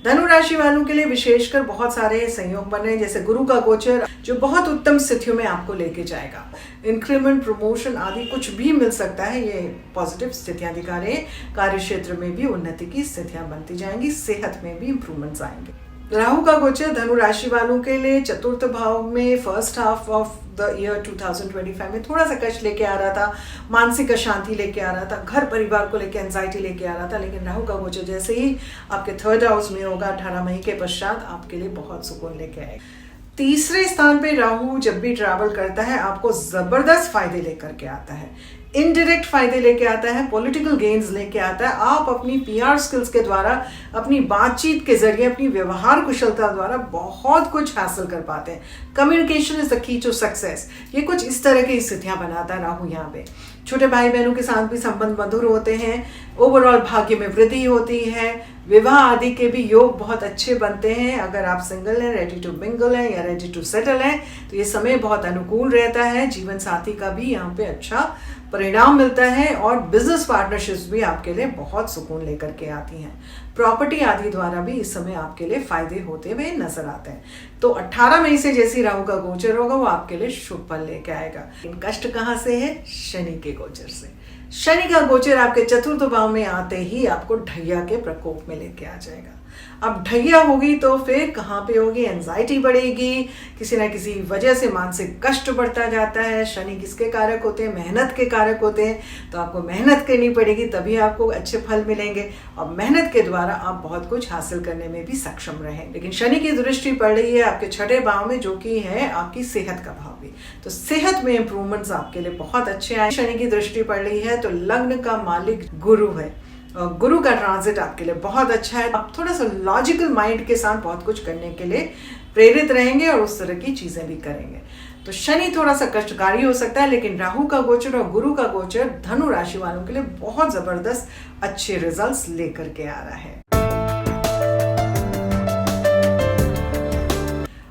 Speaker 1: धनु राशि वालों के लिए विशेषकर बहुत सारे संयोग बन रहे हैं, जैसे गुरु का गोचर जो बहुत उत्तम स्थितियों में आपको लेके जाएगा। इंक्रीमेंट, प्रमोशन आदि कुछ भी मिल सकता है, ये पॉजिटिव स्थितियां दिखा रहे हैं। कार्य क्षेत्र में भी उन्नति की स्थितियां बनती जाएंगी, सेहत में भी इंप्रूवमेंट्स आएंगे। राहु का गोचर धनु राशि वालों के लिए चतुर्थ भाव में first half of the year 2025 में थोड़ा सा कष्ट लेके आ रहा था, मानसिक अशांति लेके आ रहा था, घर परिवार को लेके एंजाइटी लेके आ रहा था, लेकिन राहु का गोचर जैसे ही आपके 3rd हाउस में होगा 18 मई के पश्चात आपके लिए बहुत सुकून लेके आएगा। तीसरे स्थान पे राहु जब भी ट्रैवल करता है आपको जबरदस्त फायदे लेकर के आता है, इनडायरेक्ट फायदे लेके आता है, पॉलिटिकल गेन्स लेके आता है। आप अपनी पीआर स्किल्स के द्वारा, अपनी बातचीत के जरिए, अपनी व्यवहार कुशलता द्वारा बहुत कुछ हासिल कर पाते हैं। Communication is the key to success. ये कुछ इस तरह की स्थितियां बनाता है राहु यहाँ पे। छोटे भाई बहनों के साथ भी संबंध मधुर होते हैं, ओवरऑल भाग्य में वृद्धि होती है, विवाह आदि के भी योग बहुत अच्छे बनते हैं। अगर आप सिंगल हैं, रेडी टू मिंगल हैं या रेडी टू सेटल हैं तो ये समय बहुत अनुकूल रहता है। जीवन साथी का भी यहाँ पे अच्छा परिणाम मिलता है और बिजनेस पार्टनरशिप्स भी आपके लिए बहुत सुकून लेकर के आती हैं। प्रॉपर्टी आदि द्वारा भी इस समय आपके लिए फायदे होते हुए नजर आते हैं। तो 18 मई से जैसी राहु का गोचर होगा वो आपके लिए शुभ फल लेके आएगा। इन कष्ट कहाँ से है? शनि के गोचर से। शनि का गोचर आपके चतुर्थ भाव में आते ही आपको ढैया के प्रकोप में लेके आ जाएगा। अब ढैया होगी तो फिर कहाँ पे होगी? एंजाइटी बढ़ेगी, किसी ना किसी वजह से मानसिक कष्ट बढ़ता जाता है। शनि किसके कारक होते हैं? मेहनत के कारक होते हैं। तो आपको मेहनत करनी पड़ेगी, तभी आपको अच्छे फल मिलेंगे और मेहनत के द्वारा आप बहुत कुछ हासिल करने में भी सक्षम रहें। लेकिन शनि की दृष्टि पड़ रही है आपके 6ठे भाव में, जो कि है आपकी सेहत का भाव भी। तो सेहत में इंप्रूवमेंट्स आपके लिए बहुत अच्छे आए। शनि की दृष्टि पड़ रही है तो लग्न का मालिक गुरु है, गुरु का ट्रांजिट आपके लिए बहुत अच्छा है। आप थोड़ा सा लॉजिकल माइंड के साथ बहुत कुछ करने के लिए प्रेरित रहेंगे और उस तरह की चीजें भी करेंगे। तो शनि थोड़ा सा कष्टकारी हो सकता है, लेकिन राहु का गोचर और गुरु का गोचर धनु राशि वालों के लिए बहुत जबरदस्त अच्छे रिजल्ट्स लेकर के आ रहा है।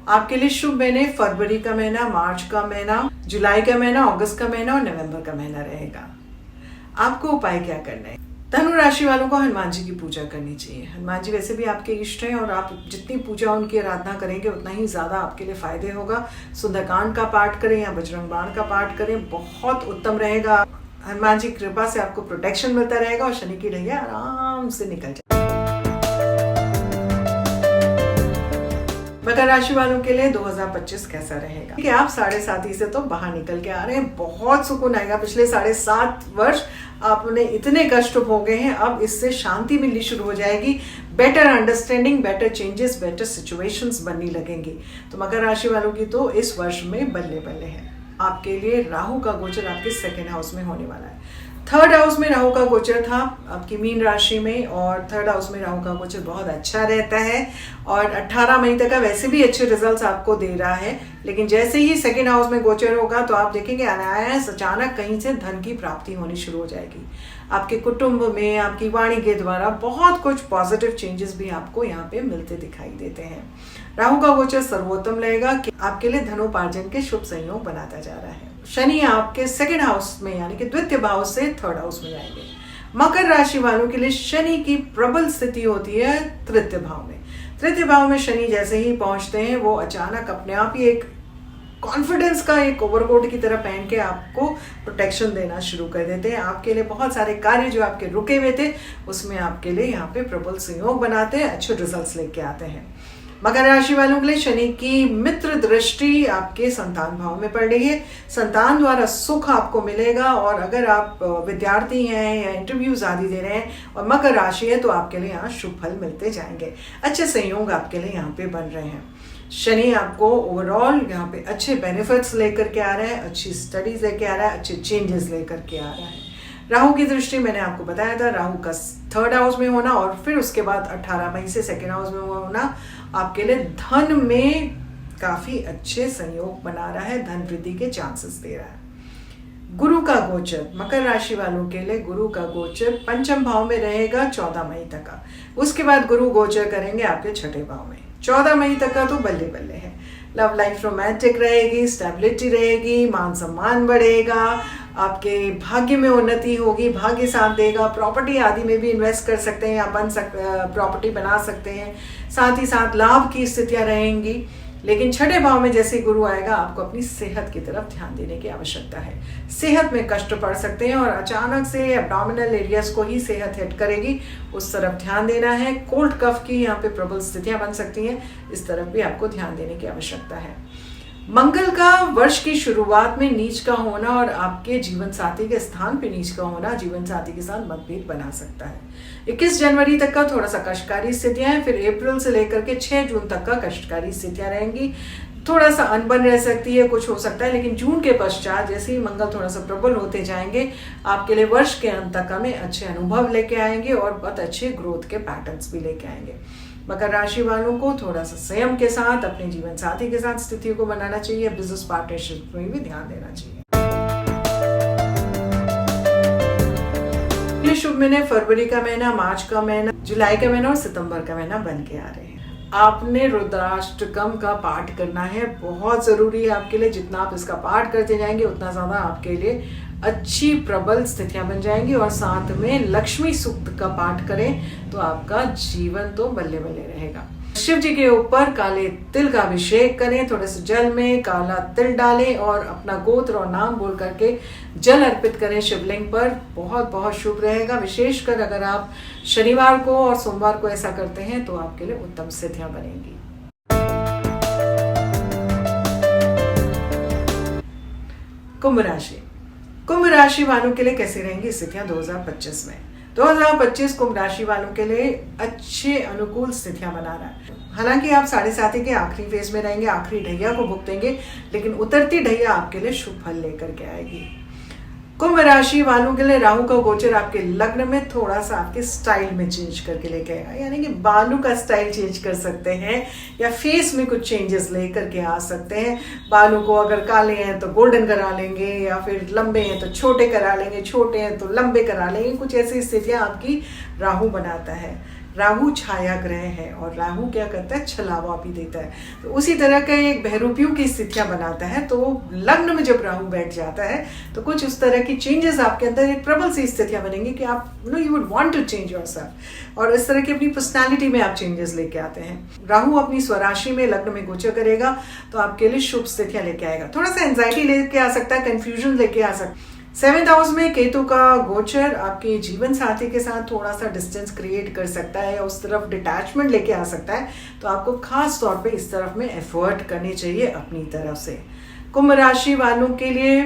Speaker 1: आपके लिए शुभ महीने फरवरी का महीना, मार्च का महीना, जुलाई का महीना, अगस्त का महीना और नवंबर का महीना रहेगा। आपको उपाय क्या करना है? धनु राशि वालों को हनुमान जी की पूजा करनी चाहिए। हनुमान जी वैसे भी आपके इष्ट हैं और आप जितनी पूजा उनकी आराधना करेंगे उतना ही ज़्यादा आपके लिए फायदे होगा। सुंदरकांड का पाठ करें या बजरंग बाण का पाठ करें, बहुत उत्तम रहेगा। हनुमान जी की कृपा से आपको प्रोटेक्शन मिलता रहेगा और शनि की ढैया आराम से निकल जाए। मकर राशि वालों के लिए 2025 कैसा रहेगा? कि आप 7.5 से तो बाहर निकल के आ रहे हैं, बहुत सुकून आएगा। पिछले 7.5 वर्ष आपने इतने कष्ट भोगे हैं, अब इससे शांति मिलनी शुरू हो जाएगी। Better understanding, better changes, better situations बनने लगेंगी। तो मकर राशि वालों की तो इस वर्ष में बल्ले बल्ले है। आपके लिए राहु का गोचर आपके 2nd हाउस में होने वाला है। 3rd हाउस में राहु का गोचर था आपकी मीन राशि में, और 3rd हाउस में राहु का गोचर बहुत अच्छा रहता है और 18 मई तक का वैसे भी अच्छे रिजल्ट्स आपको दे रहा है। लेकिन जैसे ही 2nd हाउस में गोचर होगा तो आप देखेंगे अनायास अचानक कहीं से धन की प्राप्ति होनी शुरू हो जाएगी। आपके कुटुंब में आपकी वाणी के द्वारा बहुत कुछ पॉजिटिव चेंजेस भी आपको यहाँ पे मिलते दिखाई देते हैं। राहु का गोचर सर्वोत्तम रहेगा कि आपके लिए धनोपार्जन के शुभ संयोग बनाता जा रहा है। शनि आपके 2nd हाउस में यानी कि द्वितीय भाव से 3rd हाउस में जाएंगे। मकर राशि वालों के लिए शनि की प्रबल स्थिति होती है 3य भाव में। 3य भाव में शनि जैसे ही पहुंचते हैं वो अचानक अपने आप ही एक कॉन्फिडेंस का एक ओवरकोट की तरह पहन के आपको प्रोटेक्शन देना शुरू कर देते हैं। आपके लिए बहुत सारे कार्य जो आपके रुके हुए थे उसमें आपके लिए यहाँ पे प्रबल संयोग बनाते हैं, अच्छे रिजल्ट्स लेके आते हैं। मकर राशि वालों के लिए शनि की मित्र दृष्टि आपके संतान भाव में पड़ रही है। संतान द्वारा सुख आपको मिलेगा, और अगर आप विद्यार्थी हैं या इंटरव्यूज आदि दे रहे हैं और मकर राशि है तो आपके लिए यहाँ शुभ फल मिलते जाएंगे। अच्छे संयोग आपके लिए यहाँ पे बन रहे हैं। शनि आपको ओवरऑल यहाँ पे अच्छे बेनिफिट्स लेकर के आ रहा है, अच्छी स्टडीज लेके आ रहा है, अच्छे चेंजेस लेकर के आ रहा है। राहु की दृष्टि मैंने आपको बताया था, राहु का 3rd हाउस में होना और फिर उसके बाद 18 मई से 2nd हाउस में होना आपके लिए धन में काफी अच्छे संयोग बना रहा है, धन वृद्धि के चांसेस दे रहा है। गुरु का गोचर मकर राशि वालों के लिए, गुरु का गोचर 5म भाव में रहेगा 14 मई तक का। उसके बाद गुरु गोचर करेंगे आपके 6ठे भाव में। 14 मई तक का तो बल्ले बल्ले है। लव लाइफ रोमांटिक रहेगी, स्टेबिलिटी रहेगी, मान सम्मान बढ़ेगा, आपके भाग्य में उन्नति होगी, भाग्य साथ देगा। प्रॉपर्टी आदि में भी इन्वेस्ट कर सकते हैं या प्रॉपर्टी बना सकते हैं। साथ ही साथ लाभ की स्थितियां रहेंगी। लेकिन 6ठे भाव में जैसे गुरु आएगा आपको अपनी सेहत की तरफ ध्यान देने की आवश्यकता है। सेहत में कष्ट पड़ सकते हैं और अचानक से एब्डोमिनल एरियाज को ही सेहत हिट करेगी, उस तरफ ध्यान देना है। कोल्ड कफ की यहाँ पे प्रबल स्थितियां बन सकती हैं, इस तरफ भी आपको ध्यान देने की आवश्यकता है। मंगल का वर्ष की शुरुआत में नीच का होना और आपके जीवन साथी के स्थान पे नीच का होना जीवन साथी के साथ मतभेद बना सकता है। 21 जनवरी तक का थोड़ा सा कष्टकारी स्थितियां हैं, फिर अप्रैल से लेकर के 6 जून तक का कष्टकारी स्थितियां रहेंगी। थोड़ा सा अनबन रह सकती है, कुछ हो सकता है, लेकिन जून के पश्चात जैसे ही मंगल थोड़ा सा प्रबल होते जाएंगे आपके लिए वर्ष के अंत तक में अच्छे अनुभव लेके आएंगे और बहुत अच्छे ग्रोथ के पैटर्न्स भी लेके आएंगे। मकर राशि वालों को थोड़ा सा संयम के साथ अपने जीवन साथी के साथ स्थितियों को बनाना चाहिए, बिजनेस पार्टनरशिप में भी ध्यान देना चाहिए। ये शुभ महीने फरवरी का महीना, मार्च का महीना, जुलाई का महीना और सितंबर का महीना बन के आ रहे हैं। आपने रुद्राष्टकम का पाठ करना है, बहुत जरूरी है आपके लिए। जितना आप इसका पाठ करते जाएंगे उतना ज्यादा आपके लिए अच्छी प्रबल स्थितियां बन जाएंगी। और साथ में लक्ष्मी सूक्त का पाठ करें तो आपका जीवन तो बल्ले बल्ले रहेगा। शिव जी के ऊपर काले तिल का अभिषेक करें, थोड़े से जल में काला तिल डालें और अपना गोत्र और नाम बोल करके जल अर्पित करें शिवलिंग पर, बहुत बहुत शुभ रहेगा। विशेषकर अगर आप शनिवार को और सोमवार को ऐसा करते हैं तो आपके लिए उत्तम स्थितियां बनेंगी। कुंभ राशि, कुंभ राशि वालों के लिए कैसी रहेंगी स्थितियां 2025 में? 2025 कुंभ राशि वालों के लिए अच्छे अनुकूल स्थितियां बना रहा है। हालांकि आप 7.5 के आखिरी फेज में रहेंगे, आखिरी ढैया को भुगतेंगे, लेकिन उतरती ढैया आपके लिए शुभ फल लेकर के आएगी। कुंभ राशि वालों के लिए राहु का गोचर आपके लग्न में थोड़ा सा आपके स्टाइल में चेंज करके लेके आएगा, यानी कि बालों का स्टाइल चेंज कर सकते हैं या फेस में कुछ चेंजेस लेकर के आ सकते हैं। बालों को अगर काले हैं तो गोल्डन करा लेंगे, या फिर लंबे हैं तो छोटे करा लेंगे, छोटे हैं तो लंबे करा लेंगे। कुछ ऐसी स्थितियां आपकी राहु बनाता है। राहु छाया ग्रह है और राहु क्या करता है, छलावा भी देता है। तो उसी तरह का एक बहरूपियों की स्थितियां बनाता है। तो लग्न में जब राहु बैठ जाता है तो कुछ उस तरह की चेंजेस आपके अंदर, एक प्रबल सी स्थितियां बनेंगी कि आप you would want to change yourself, और इस तरह की अपनी पर्सनालिटी में आप चेंजेस लेके आते हैं। राहु अपनी स्वराशि में लग्न में गोचर करेगा तो आपके लिए शुभ स्थितियां लेके आएगा। थोड़ा सा एंजाइटी लेके आ सकता है, कंफ्यूजन लेके आ सकता है। 7th हाउस में केतु का गोचर आपके जीवन साथी के साथ थोड़ा सा डिस्टेंस क्रिएट कर सकता है या उस तरफ डिटैचमेंट लेके आ सकता है। तो आपको खास तौर पे इस तरफ में एफर्ट करनी चाहिए अपनी तरफ से। कुंभ राशि वालों के लिए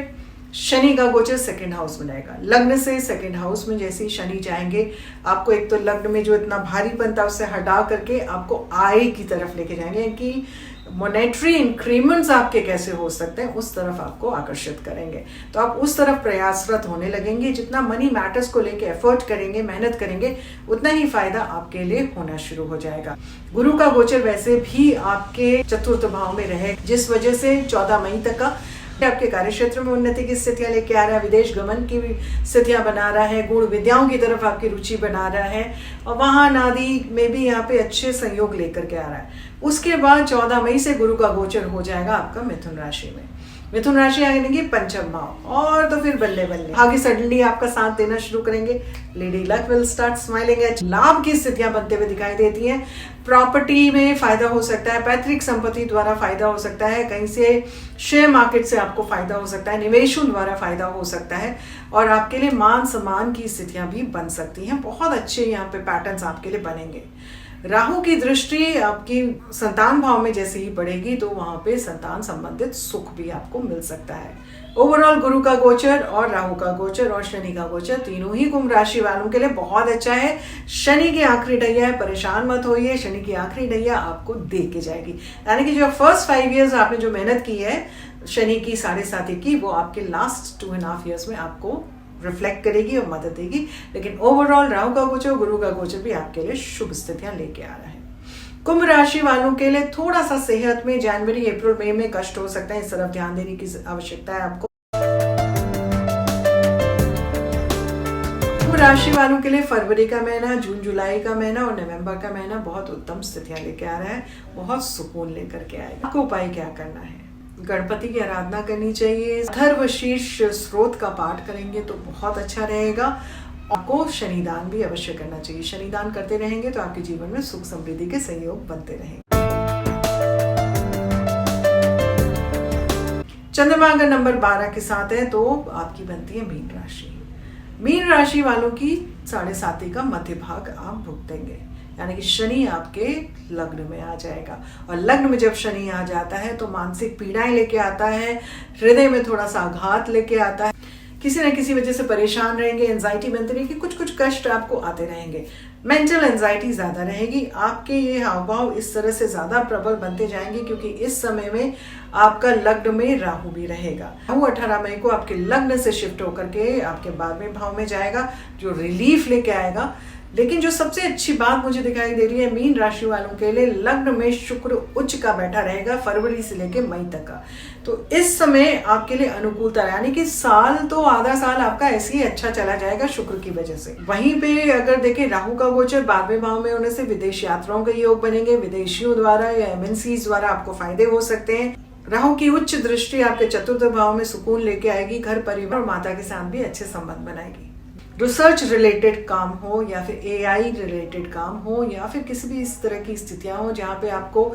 Speaker 1: शनि का गोचर 2nd हाउस में रहेगा। लग्न से 2nd हाउस में जैसे ही शनि जाएंगे, आपको एक तो लग्न में जो इतना भारीपन था उससे हटा करके आपको आय की तरफ लेके जाएंगे कि मॉनेटरी इंक्रीमेंट्स आपके कैसे हो सकते हैं, उस तरफ आपको आकर्षित करेंगे। तो आप उस तरफ प्रयासरत होने लगेंगे। जितना मनी मैटर्स को लेके एफर्ट करेंगे, मेहनत करेंगे, उतना ही फायदा आपके लिए होना शुरू हो जाएगा। गुरु का गोचर वैसे भी आपके चतुर्थ भाव में रहे, जिस वजह से 14 मई तक का आपके कार्य क्षेत्र में उन्नति की स्थितियां लेके आ रहा है, विदेश गमन की स्थितियां बना रहा है, गुण विद्याओं की तरफ आपकी रुचि बना रहा है, और वाहन आदि में भी यहाँ पे अच्छे संयोग लेकर के आ रहा है। उसके बाद 14 मई से गुरु का गोचर हो जाएगा आपका मिथुन राशि में। मिथुन राशि आएगी 5th भाव, और तो फिर बल्ले बल्ले आगे सडनली आपका साथ देना शुरू करेंगे। Lady luck will start smiling at. लाभ की स्थितियां बनते हुए दिखाई देती हैं। प्रॉपर्टी में फायदा हो सकता है, पैतृक संपत्ति द्वारा फायदा हो सकता है, कहीं से शेयर मार्केट से आपको फायदा हो सकता है, निवेशों द्वारा फायदा हो सकता है, और आपके लिए मान सम्मान की स्थितियां भी बन सकती हैं। बहुत अच्छे यहाँ पे पैटर्न्स आपके लिए बनेंगे। राहु की दृष्टि आपकी संतान भाव में जैसे ही पड़ेगी तो वहां पे संतान संबंधित सुख भी आपको मिल सकता है। ओवरऑल गुरु का गोचर और राहु का गोचर और शनि का गोचर तीनों ही कुंभ राशि वालों के लिए बहुत अच्छा है। शनि की आखिरी ढैया है, परेशान मत होइए, शनि की आखिरी ढैया आपको दे के जाएगी। यानी कि जो फर्स्ट 5 ईयर्स आपने जो मेहनत की है शनि की 7.5 की, वो आपके लास्ट 2.5 ईयर्स में आपको रिफ्लेक्ट करेगी और मदद देगी। लेकिन ओवरऑल राहु का गोचर, गुरु का गोचर भी आपके लिए शुभ स्थितियां लेके आ रहा है। कुंभ राशि वालों के लिए थोड़ा सा सेहत में जनवरी, अप्रैल, मई में कष्ट हो सकता है, इस तरफ ध्यान देने की आवश्यकता है आपको। कुंभ राशि वालों के लिए फरवरी का महीना, जून जुलाई का महीना और नवंबर का महीना बहुत उत्तम स्थितियां लेके आ रहा है, बहुत सुकून लेकर के आएगा। आपको उपाय क्या करना है? गणपति की आराधना करनी चाहिए। अथर्वशीर्ष स्रोत का पाठ करेंगे तो बहुत अच्छा रहेगा। आपको शनिदान भी अवश्य करना चाहिए। शनिदान करते रहेंगे तो आपके जीवन में सुख समृद्धि के सहयोग बनते रहेंगे। चंद्रमा अगर नंबर 12 के साथ है तो आपकी बनती है मीन राशि। मीन राशि वालों की 7.5 का मध्य भाग आप भुगतेंगे, यानी कि शनि आपके लग्न में आ जाएगा। और लग्न में जब शनि आ जाता है तो मानसिक पीड़ाएं लेके आता है, हृदय में थोड़ा सा आघात लेके आता है, किसी न किसी वजह से परेशान रहेंगे, एंजाइटी बनती रहेगी, कुछ कुछ कष्ट आपको आते रहेंगे, मेंटल एंजाइटी ज्यादा रहेगी। आपके ये हाव भाव इस तरह से ज्यादा प्रबल बनते जाएंगे क्योंकि इस समय में आपका लग्न में राहु भी रहेगा। राहु 18 मई को आपके लग्न से शिफ्ट होकर के आपके 12वें भाव में जाएगा, जो रिलीफ लेके आएगा। लेकिन जो सबसे अच्छी बात मुझे दिखाई दे रही है मीन राशि वालों के लिए, लग्न में शुक्र उच्च का बैठा रहेगा फरवरी से लेके मई तक का। तो इस समय आपके लिए अनुकूलता, यानी कि साल तो आधा साल आपका ऐसे ही अच्छा चला जाएगा शुक्र की वजह से। वहीं पे अगर देखें राहु का गोचर 12वें भाव में होने से विदेश यात्राओं के योग बनेंगे, विदेशियों द्वारा या MNCs द्वारा आपको फायदे हो सकते हैं। राहु की उच्च दृष्टि आपके चतुर्थ भाव में सुकून लेके आएगी, घर परिवार और माता के साथ भी अच्छे संबंध बनाएगी। रिसर्च रिलेटेड काम हो या फिर AI रिलेटेड काम हो या फिर किसी भी इस तरह की स्थितियां हो जहां पे आपको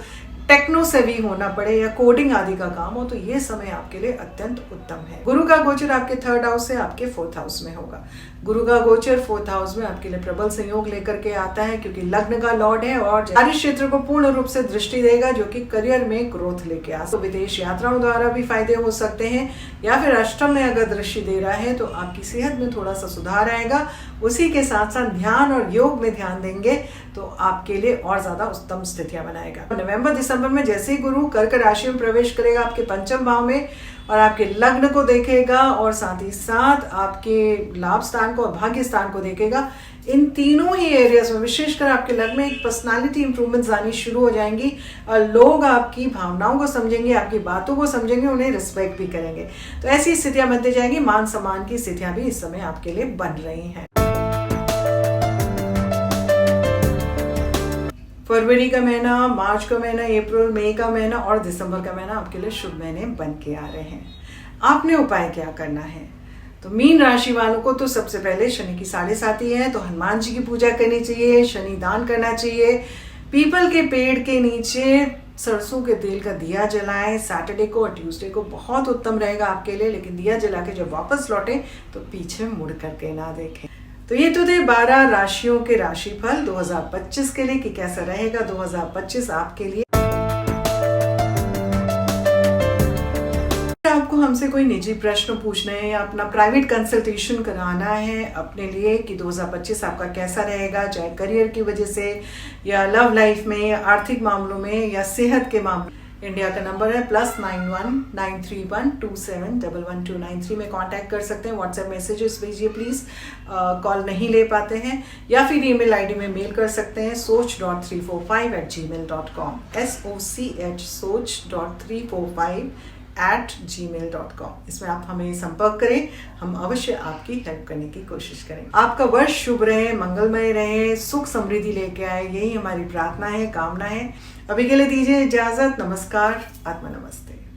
Speaker 1: टेक्नो सेवी होना पड़े या कोडिंग आदि का काम हो, तो ये समय आपके लिए अत्यंत उत्तम है। गुरु का गोचर आपके 3rd हाउस से आपके 4th हाउस में होगा। गुरु का गोचर 4th हाउस में आपके लिए प्रबल संयोग लेकर के आता है क्योंकि लग्न का लॉर्ड है और कार्य क्षेत्र को पूर्ण रूप से दृष्टि देगा, जो कि करियर में ग्रोथ लेके आ। तो विदेश यात्राओं द्वारा भी फायदे हो सकते हैं, या फिर अष्टम में अगर दृष्टि दे रहा है तो आपकी सेहत में थोड़ा सा सुधार आएगा। उसी के साथ साथ ध्यान और योग में ध्यान देंगे तो आपके लिए और ज्यादा उत्तम स्थितियां बनाएगा। नवंबर दिसंबर में जैसे ही गुरु कर्क राशि में प्रवेश करेगा आपके 5म भाव में और आपके लग्न को देखेगा और साथ ही साथ आपके लाभ स्थान को और भाग्य स्थान को देखेगा, इन तीनों ही एरियाज में विशेषकर आपके लग्न में एक पर्सनालिटी इंप्रूवमेंट्स आनी शुरू हो जाएंगी और लोग आपकी भावनाओं को समझेंगे, आपकी बातों को समझेंगे, उन्हें रिस्पेक्ट भी करेंगे। तो ऐसी स्थितियां बनती जाएंगी। मान सम्मान की स्थितियां भी इस समय आपके लिए बन रही हैं। फरवरी का महीना, मार्च का महीना, अप्रैल मई का महीना और दिसंबर का महीना आपके लिए शुभ महीने बन के आ रहे हैं। आपने उपाय क्या करना है? तो मीन राशि वालों को तो सबसे पहले शनि की 7.5 है, तो हनुमान जी की पूजा करनी चाहिए, शनि दान करना चाहिए, पीपल के पेड़ के नीचे सरसों के तेल का दिया जलाएं। सैटरडे को और ट्यूसडे को बहुत उत्तम रहेगा आपके लिए, लेकिन दिया जला के जब वापस लौटे तो पीछे मुड़ करके ना देखें। तो ये तो थे 12 राशियों के राशिफल 2025 के लिए कि कैसा रहेगा 2025 आपके लिए। आपको हमसे कोई निजी प्रश्न पूछना है या अपना प्राइवेट कंसल्टेशन कराना है अपने लिए कि 2025 आपका कैसा रहेगा, चाहे करियर की वजह से या लव लाइफ में या आर्थिक मामलों में या सेहत के मामलों में, इंडिया का नंबर है +919312711293 में कांटेक्ट कर सकते हैं। व्हाट्सएप मैसेजेस भेजिए प्लीज़, कॉल नहीं ले पाते हैं, या फिर ईमेल आईडी में मेल कर सकते हैं soch.345@gmail.com soch.345@gmail.com। इसमें आप हमें संपर्क करें, हम अवश्य आपकी हेल्प करने की कोशिश करेंगे। आपका वर्ष शुभ रहे, मंगलमय रहे, सुख समृद्धि लेके आए, यही हमारी प्रार्थना है, कामना है। अभी के लिए दीजिए इजाजत। नमस्कार, आत्मा नमस्ते।